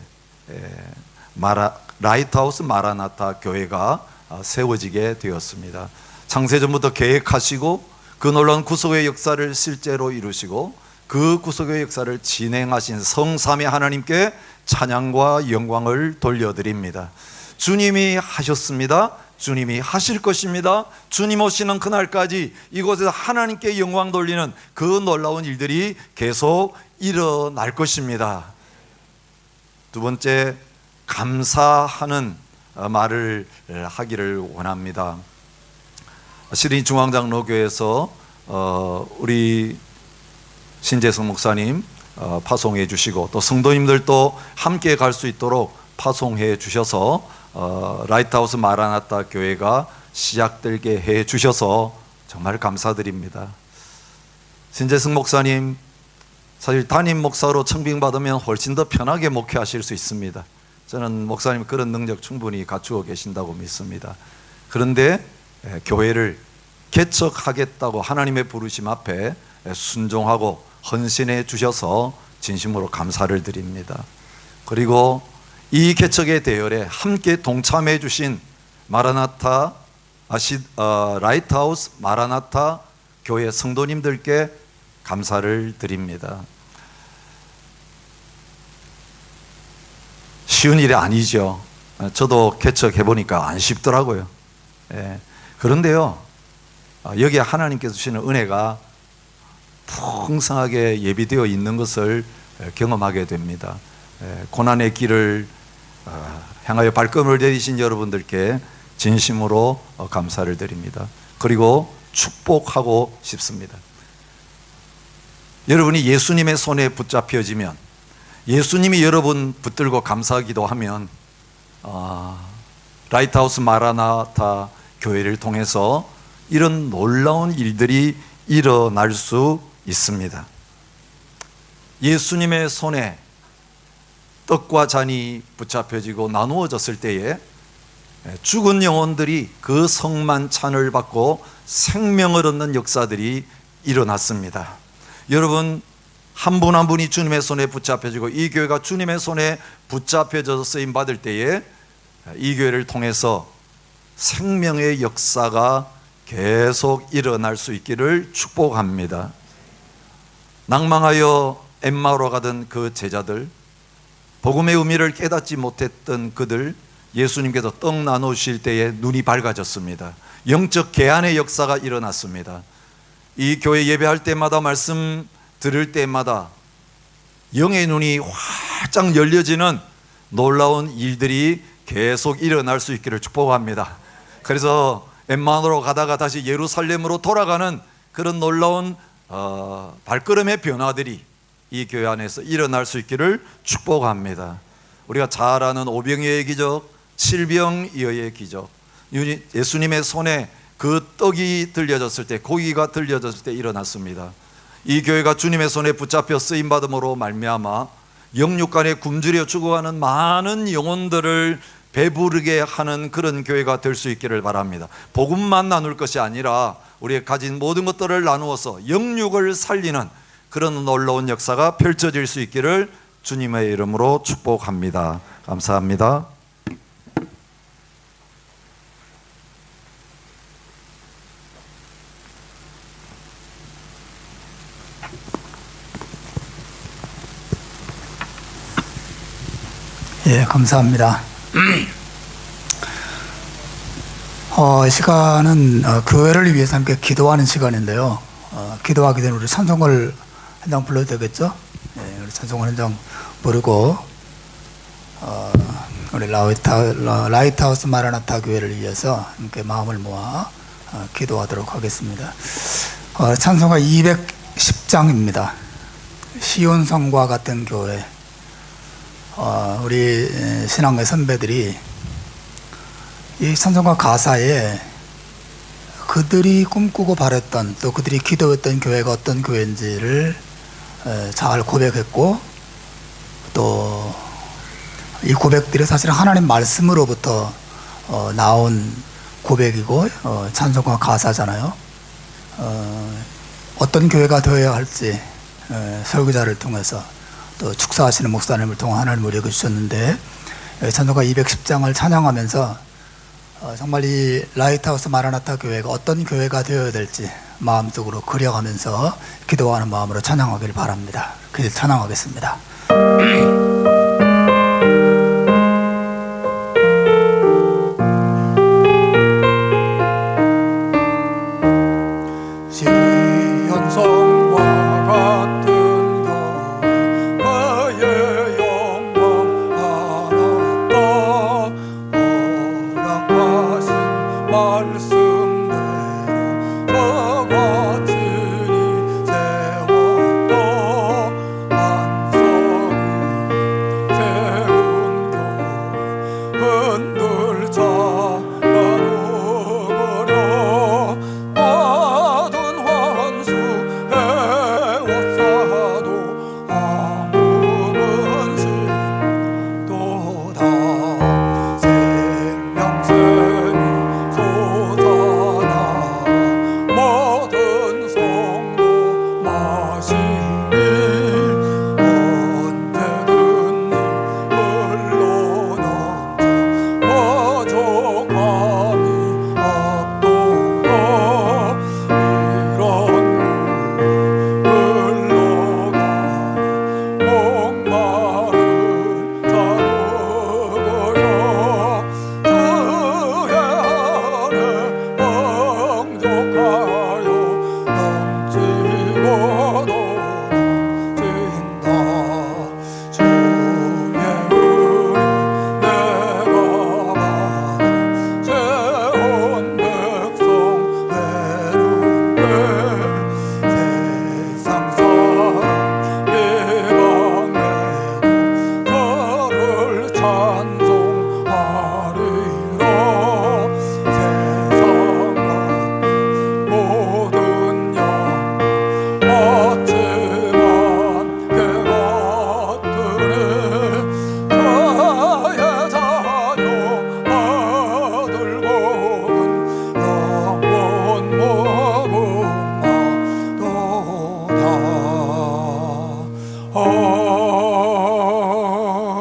라이트하우스 마라나타 교회가 세워지게 되었습니다. 창세전부터 계획하시고 그 놀라운 구속의 역사를 실제로 이루시고 그 구속의 역사를 진행하신 성삼위 하나님께 찬양과 영광을 돌려드립니다. 주님이 하셨습니다. 주님이 하실 것입니다. 주님 오시는 그날까지 이곳에서 하나님께 영광 돌리는 그 놀라운 일들이 계속 일어날 것입니다. 두 번째, 감사하는 말을 하기를 원합니다. 시드니 중앙장로교회에서 우리 신재성 목사님 파송해 주시고, 또 성도님들도 함께 갈 수 있도록 파송해 주셔서 라이트하우스 마라나타 교회가 시작되게 해 주셔서 정말 감사드립니다. 신재성 목사님, 사실 담임 목사로 청빙받으면 훨씬 더 편하게 목회하실 수 있습니다. 저는 목사님 그런 능력 충분히 갖추고 계신다고 믿습니다. 그런데 교회를 개척하겠다고 하나님의 부르심 앞에 순종하고 헌신해 주셔서 진심으로 감사를 드립니다. 그리고 이 개척의 대열에 함께 동참해 주신 마라나타 라이트하우스 마라나타 교회 성도님들께 감사를 드립니다. 쉬운 일이 아니죠. 저도 개척해 보니까 안 쉽더라고요. 그런데요, 여기에 하나님께서 주시는 은혜가 풍성하게 예비되어 있는 것을 경험하게 됩니다. 고난의 길을 향하여 발걸음을 내디신 여러분들께 진심으로 감사를 드립니다. 그리고 축복하고 싶습니다. 여러분이 예수님의 손에 붙잡혀지면, 예수님이 여러분 붙들고 감사하기도 하면 라이트하우스 마라나타 교회를 통해서 이런 놀라운 일들이 일어날 수 있습니다. 예수님의 손에 떡과 잔이 붙잡혀지고 나누어졌을 때에 죽은 영혼들이 그 성만찬을 받고 생명을 얻는 역사들이 일어났습니다. 여러분, 한 분 한 분이 주님의 손에 붙잡혀지고 이 교회가 주님의 손에 붙잡혀져서 쓰임 받을 때에 이 교회를 통해서 생명의 역사가 계속 일어날 수 있기를 축복합니다. 낭망하여 엠마오로 가던 그 제자들, 복음의 의미를 깨닫지 못했던 그들, 예수님께서 떡 나누실 때에 눈이 밝아졌습니다. 영적 개안의 역사가 일어났습니다. 이 교회 예배할 때마다, 말씀 들을 때마다 영의 눈이 활짝 열려지는 놀라운 일들이 계속 일어날 수 있기를 축복합니다. 그래서 엠마오로 가다가 다시 예루살렘으로 돌아가는 그런 놀라운 발걸음의 변화들이 이 교회 안에서 일어날 수 있기를 축복합니다. 우리가 잘 아는 오병이어의 기적, 칠병이어의 기적, 예수님의 손에 그 떡이 들려졌을 때, 고기가 들려졌을 때 일어났습니다. 이 교회가 주님의 손에 붙잡혀 쓰임받음으로 말미암아 영육간에 굶주려 죽어가는 많은 영혼들을 배부르게 하는 그런 교회가 될 수 있기를 바랍니다. 복음만 나눌 것이 아니라 우리의 가진 모든 것들을 나누어서 영육을 살리는 그런 놀라운 역사가 펼쳐질 수 있기를 주님의 이름으로 축복합니다. 감사합니다. 예, 감사합니다. 이 시간은 교회를 위해서 함께 기도하는 시간인데요. 기도하기 전에 우리 찬송을 한 장 불러도 되겠죠? 예, 우리 찬송을 한 장 부르고 우리 라이트하우스 마라나타 교회를 위해서 함께 마음을 모아 기도하도록 하겠습니다. 찬송가 210장입니다. 시온성과 같은 교회. 우리 신앙의 선배들이 이 찬송가 가사에 그들이 꿈꾸고 바랬던, 또 그들이 기도했던 교회가 어떤 교회인지를 잘 고백했고, 또 이 고백들이 사실 하나님 말씀으로부터 나온 고백이고 찬송가 가사잖아요. 어떤 교회가 되어야 할지 설교자를 통해서, 또 축사하시는 목사님을 통해 하나님 우리에게 주셨는데, 찬송가 210장을 찬양하면서 정말 이 라이트하우스 마라나타 교회가 어떤 교회가 되어야 될지 마음속으로 그려가면서 기도하는 마음으로 찬양하길 바랍니다. 그래서 찬양하겠습니다. 말씀대로 저것들이 세웠던 반석을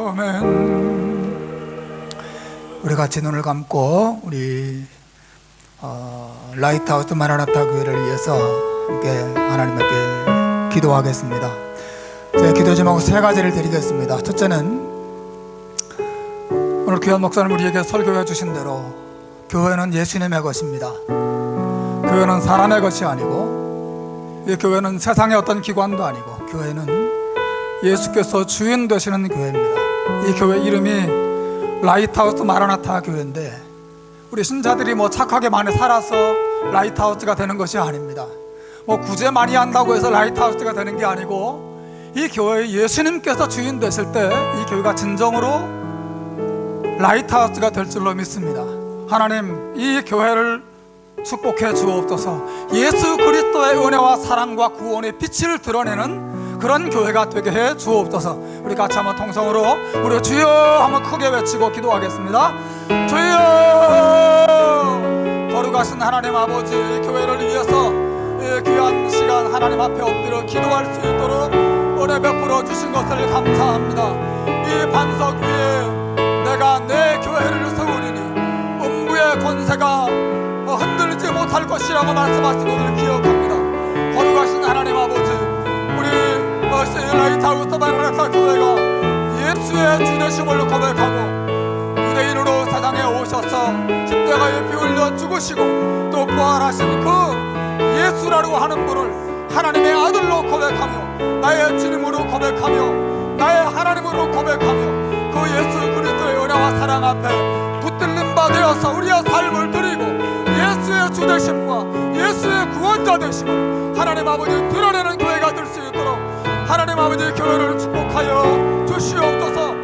아멘. 우리 같이 눈을 감고 우리 라이트하우스 마라나타 교회를 위해서 함께 하나님께 기도하겠습니다. 제 기도 제목은 세 가지를 드리겠습니다. 첫째는 오늘 귀한 목사님 우리에게 설교해 주신 대로 교회는 예수님의 것입니다. 교회는 사람의 것이 아니고, 이 교회는 세상의 어떤 기관도 아니고, 교회는 예수께서 주인 되시는 교회입니다. 이 교회 이름이 라이트하우스 마라나타 교회인데, 우리 신자들이 뭐 착하게 많이 살아서 라이트하우스가 되는 것이 아닙니다. 뭐 구제 많이 한다고 해서 라이트하우스가 되는 게 아니고, 이 교회에 예수님께서 주인 되실 때 이 교회가 진정으로 라이트하우스가 될 줄로 믿습니다. 하나님, 이 교회를 축복해 주옵소서. 예수 그리스도의 은혜와 사랑과 구원의 빛을 드러내는 그런 교회가 되게 해 주옵소서. 우리 같이 한번 통성으로 우리 주여 한번 크게 외치고 기도하겠습니다. 주여, 거룩하신 하나님 아버지, 이 교회를 위해서 이 귀한 시간 하나님 앞에 엎드려 기도할 수 있도록 은혜 베풀어 주신 것을 감사합니다. 이 반석 위에 내가 내 교회를 세우리니 음부의 권세가 흔들지 못할 것이라고 말씀하신 것을 기억합니다. 거룩하신 하나님 아버지, 우리 라이트하우스 마라나타 교회가 예수의 주되심을 고백하고 유대인으로 세상에 오셔서 십자가에 피 흘려 죽으시고 또 부활하신 그 예수라고 하는 분을 하나님의 아들로 고백하며 나의 주님으로 고백하며 나의 하나님으로 고백하며 그 예수 그리스도의 은혜와 사랑 앞에 붙들린 바 되어서 우리의 삶을 드리고 예수의 주되심과 예수의 구원자 되심을 하나님 아버지 드러내는 교회가 될 수 있도록 하나님 아버지 교회를 축복하여 주시옵소서.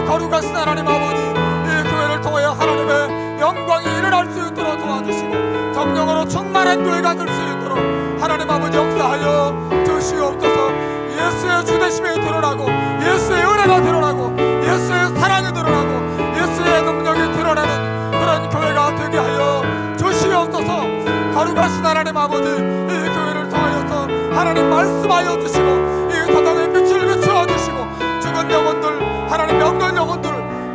거룩하신 하나님 아버지, 이 교회를 통하여 하나님의 영광이 일어날 수 있도록 도와주시고 성령으로 충만한 교회가 될 수 있도록 하나님 아버지 역사하여 주시옵소서. 예수의 주되심이 드러나고 예수의 은혜가 드러나고 예수의 사랑이 드러나고 예수의 능력이 드러나는 그런 교회가 되게 하여 주시옵소서. 거룩하신 하나님 아버지, 이 교회를 통하여서 하나님 말씀하여 주시고 이 세상에 빛을 비추어 주시고 죽은 영혼들, 하나님 병든 영혼들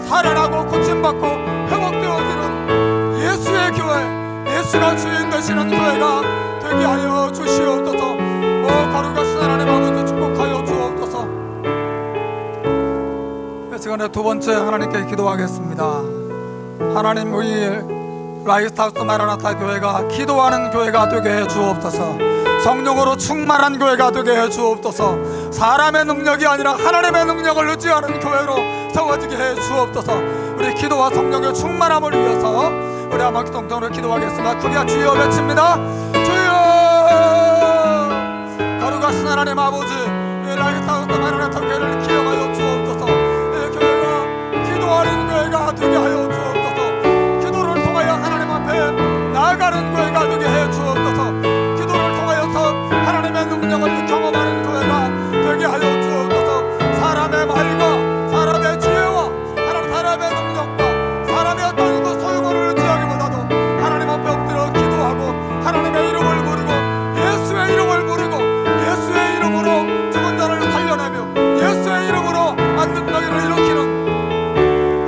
살아나고 고침받고 회복되어지는 예수의 교회, 예수가 주인 되시는 교회가 되게 하여 주시옵소서. 거룩하신 하나님 아버지 축복하여 주옵소서. 이 시간에 두 번째 하나님께 기도하겠습니다. 하나님, 우리 라이트하우스 마라나타 교회가 기도하는 교회가 되게 해 주옵소서. 성령으로 충만한 교회가 되게 해 주옵소서. 사람의 능력이 아니라 하나님의 능력을 의지하는 교회로 세워지게 해 주옵소서. 우리 기도와 성령의 충만함을 위해서 우리 한번 동동으로 기도하겠습니다. 크리아 주여 외칩니다. 주여, 거룩하신 하나님 아버지, 이 라이트하우스 마라나타 교회를 기억하여 주옵소서. 이 교회가 기도하는 교회가 되게 하여 주옵소서. 기도를 통하여 하나님 앞에 나아가는 교회가 되게 해 주옵소서. 기도를 통하여서 하나님의 능력을 경험하는 교회가 되게 하여 주옵소서. 사람의 말과 사람의 지혜와 사람의 능력과 사람의 어떤 그 소유물을 의지하기보다도 하나님 앞에 엎드려 기도하고 하나님의 이름을 부르고 예수의 이름을 부르고 예수의 이름으로 죽은 자를 살려내며 예수의 이름으로 만든 너희를 일으키는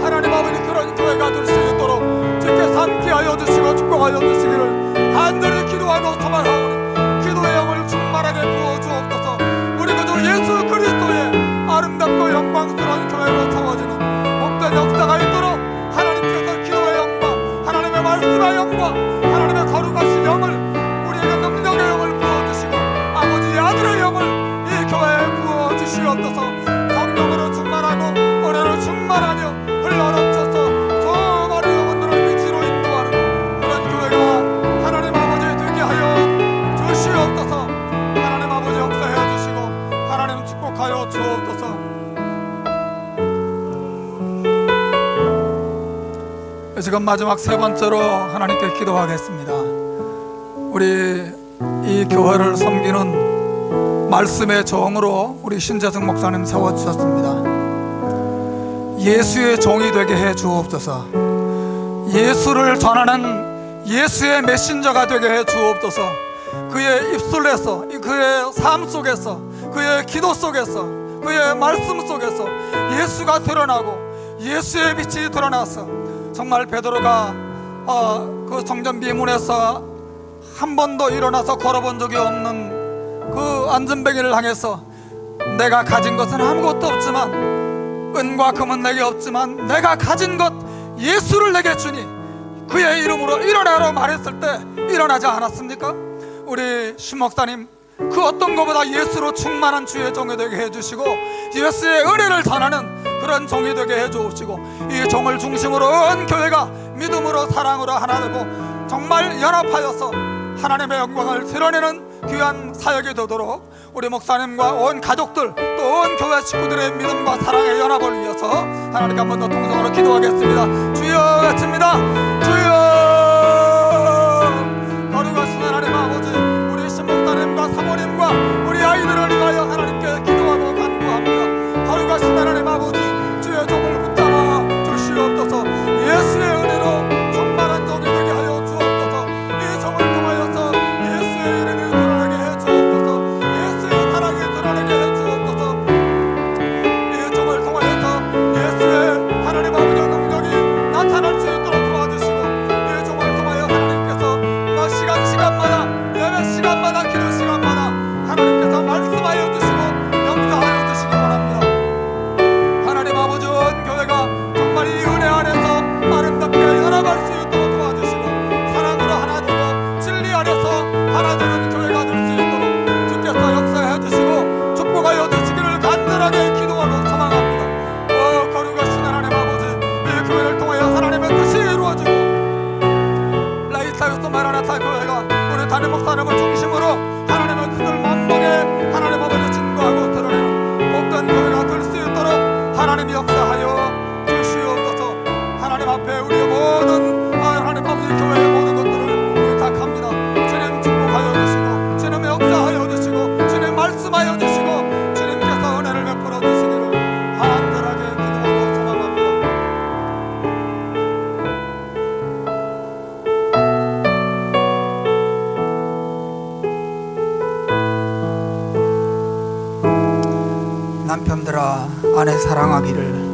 하나님 아버지 그런 교회가 될 수 있도록 주께서 함께하여 주시고 축복하여 주시기를 간절히 기도하고 소망하오니 기도의 영을 충만하게 부어주옵소서. 우리 그저 예수 그리스도의 아름답고 영광스러운 교회로 세워지는 복된 역사가 있도록 하나님께서 기도의 영과 하나님의 말씀의 영과 하나님의 거룩하신 영을 우리에게 능력의 영을 부어주시고 아버지의 아들의 영을 이 교회에 부어주시옵소서. 성령으로 충만하고 은혜로 충만하며 흘러넘쳐서 수많은 영혼들을 빛으로 인도하는 그런 교회가 하나님 아버지 되게 하여 주시옵소서. 하나님 아버지 역사해 주시고 하나님 축복하여 주옵소서. 지금 마지막 세 번째로 하나님께 기도하겠습니다. 우리 이 교회를 섬기는 말씀의 정으로 우리 신재승 목사님 세워주셨습니다. 예수의 종이 되게 해 주옵소서. 예수를 전하는 예수의 메신저가 되게 해 주옵소서. 그의 입술에서 그의 삶 속에서 그의 기도 속에서, 그의 말씀 속에서 예수가 드러나고 예수의 빛이 드러나서 정말 베드로가 그 성전 비문에서 한 번도 일어나서 걸어본 적이 없는 그 안전뱅이를 향해서 내가 가진 것은 아무것도 없지만, 은과 금은 내게 없지만 내가 가진 것 예수를 내게 주니 그의 이름으로 일어나라고 말했을 때 일어나지 않았습니까? 우리 신목사님, 그 어떤 것보다 예수로 충만한 주의 종이 되게 해주시고 예수의 은혜를 전하는 그런 종이 되게 해주시고, 이 종을 중심으로 온 교회가 믿음으로 사랑으로 하나 되고 정말 연합하여서 하나님의 영광을 드러내는 귀한 사역이 되도록 우리 목사님과 온 가족들 또 온 교회 식구들의 믿음과 사랑의 연합을 위해서 하나님께 한 번 더 통성으로 기도하겠습니다. 주여 외칩니다. 주여. 거룩하신 하나님 아버지, 우리 신목사님과 사모님과 우리 아이들을 위하여 하나님께 기도하고 간구합니다. 거룩하신 하나님 아버지, 주의 종을 붙잡아 주시옵소서. 예수의 은혜로 충만한 종이 되게 하여 주옵소서. 이 종을 통하여서 예수의 이름을 드러나게 해 주옵소서. 예수의 사랑이 드러나게 해 주옵소서. 이 종을 통하여서 예수의 하나님 아버지의 능력이 나타날 수 있도록 도와주시고, 이 종을 통하여 하나님께서 시간마다 예배 시간마다 기도 시간마다 하나님께서 말씀하여 주시고 역사하여 주시기 바랍니다. 하나님 아버지, 온 교회가 정말 이 은혜 안에서 아름답게 연합할 수 있도록 도와주시고 사랑으로 하나 되고 진리 안에서 하나 되는 교회가 될 수 있도록 주께서 역사해 주시고 축복하여 주시기를 간절하게 기도하고 소망합니다. 거룩하신 하나님 아버지, 이 교회를 통하여 하나님의 뜻이 이루어지고 라이타우스 마라나타 교회가 우리 담임 목사님을 중심으로 하나님의 뜻을 만방에 하나님 아버지 증거하고 드러내는 복된 교회가 될 수 있도록 하나님이 역사하여 주시옵소서. 하나님 앞에 우리의 모든 하나님 아버지 교회의 모든 것들을 부탁합니다. 주님 축복하여 주시고 주님 역사하여 주시고 주님 말씀하여 주시고 주님께서 은혜를 베풀어 주시기를 간절하게 기도하고 소망합니다. 남편들아, 아내 사랑하기를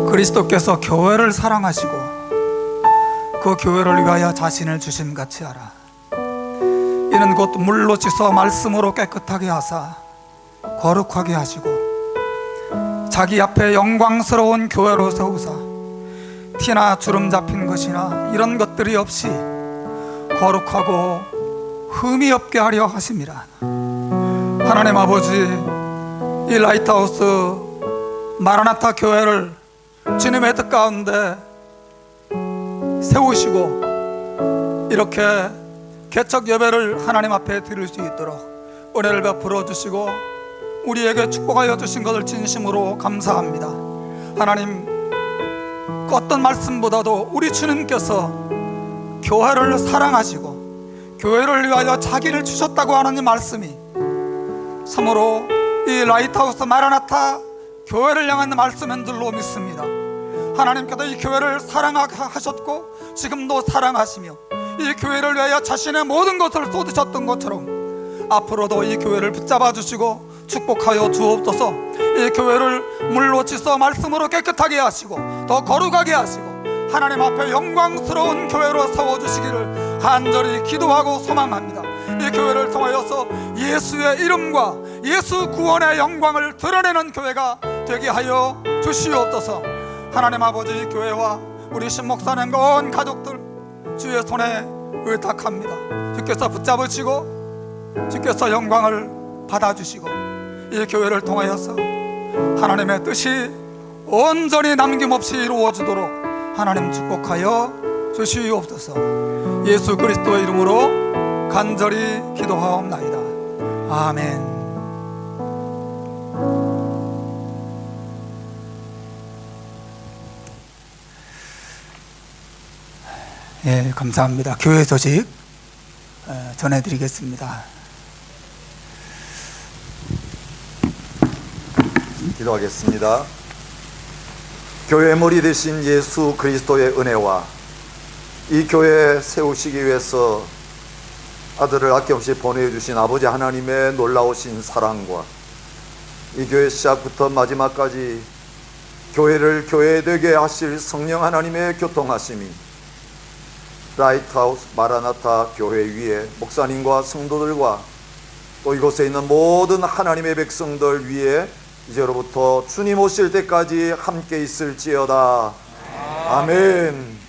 그리스도께서 교회를 사랑하시고 그 교회를 위하여 자신을 주신 같이 하라. 이는 곧 물로 씻어 말씀으로 깨끗하게 하사 거룩하게 하시고 자기 앞에 영광스러운 교회로 세우사 티나 주름 잡힌 것이나 이런 것들이 없이 거룩하고 흠이 없게 하려 하심이라. 하나님 아버지, 이 라이트하우스 마라나타 교회를 주님의 뜻 가운데 세우시고 이렇게 개척 예배를 하나님 앞에 드릴 수 있도록 은혜를 베풀어 주시고 우리에게 축복하여 주신 것을 진심으로 감사합니다. 하나님, 그 어떤 말씀보다도 우리 주님께서 교회를 사랑하시고 교회를 위하여 자기를 주셨다고 하는 이 말씀이 참으로 이 라이트하우스 마라나타 교회를 향한 말씀인 줄로 믿습니다. 하나님께서 이 교회를 사랑하셨고 지금도 사랑하시며 이 교회를 위하여 자신의 모든 것을 쏟으셨던 것처럼 앞으로도 이 교회를 붙잡아 주시고 축복하여 주옵소서. 이 교회를 물로 씻어 말씀으로 깨끗하게 하시고 더 거룩하게 하시고 하나님 앞에 영광스러운 교회로 세워주시기를 간절히 기도하고 소망합니다. 이 교회를 통하여서 예수의 이름과 예수 구원의 영광을 드러내는 교회가 되게 하여 주시옵소서. 하나님 아버지, 이 교회와 우리 신목사님과 온 가족들 주의 손에 의탁합니다. 주께서 붙잡으시고 주께서 영광을 받아주시고 이 교회를 통하여서 하나님의 뜻이 온전히 남김없이 이루어지도록 하나님 축복하여 주시옵소서. 예수 그리스도의 이름으로 간절히 기도하옵나이다. 아멘. 예, 감사합니다. 교회 소식 전해드리겠습니다. 기도하겠습니다. 교회 머리 되신 예수 그리스도의 은혜와 이 교회 세우시기 위해서 아들을 아낌없이 보내주신 아버지 하나님의 놀라우신 사랑과 이 교회 시작부터 마지막까지 교회를 교회되게 하실 성령 하나님의 교통하심이 라이트하우스 마라나타 교회 위에 목사님과 성도들과 또 이곳에 있는 모든 하나님의 백성들 위에 이제로부터 주님 오실 때까지 함께 있을지어다. 아멘.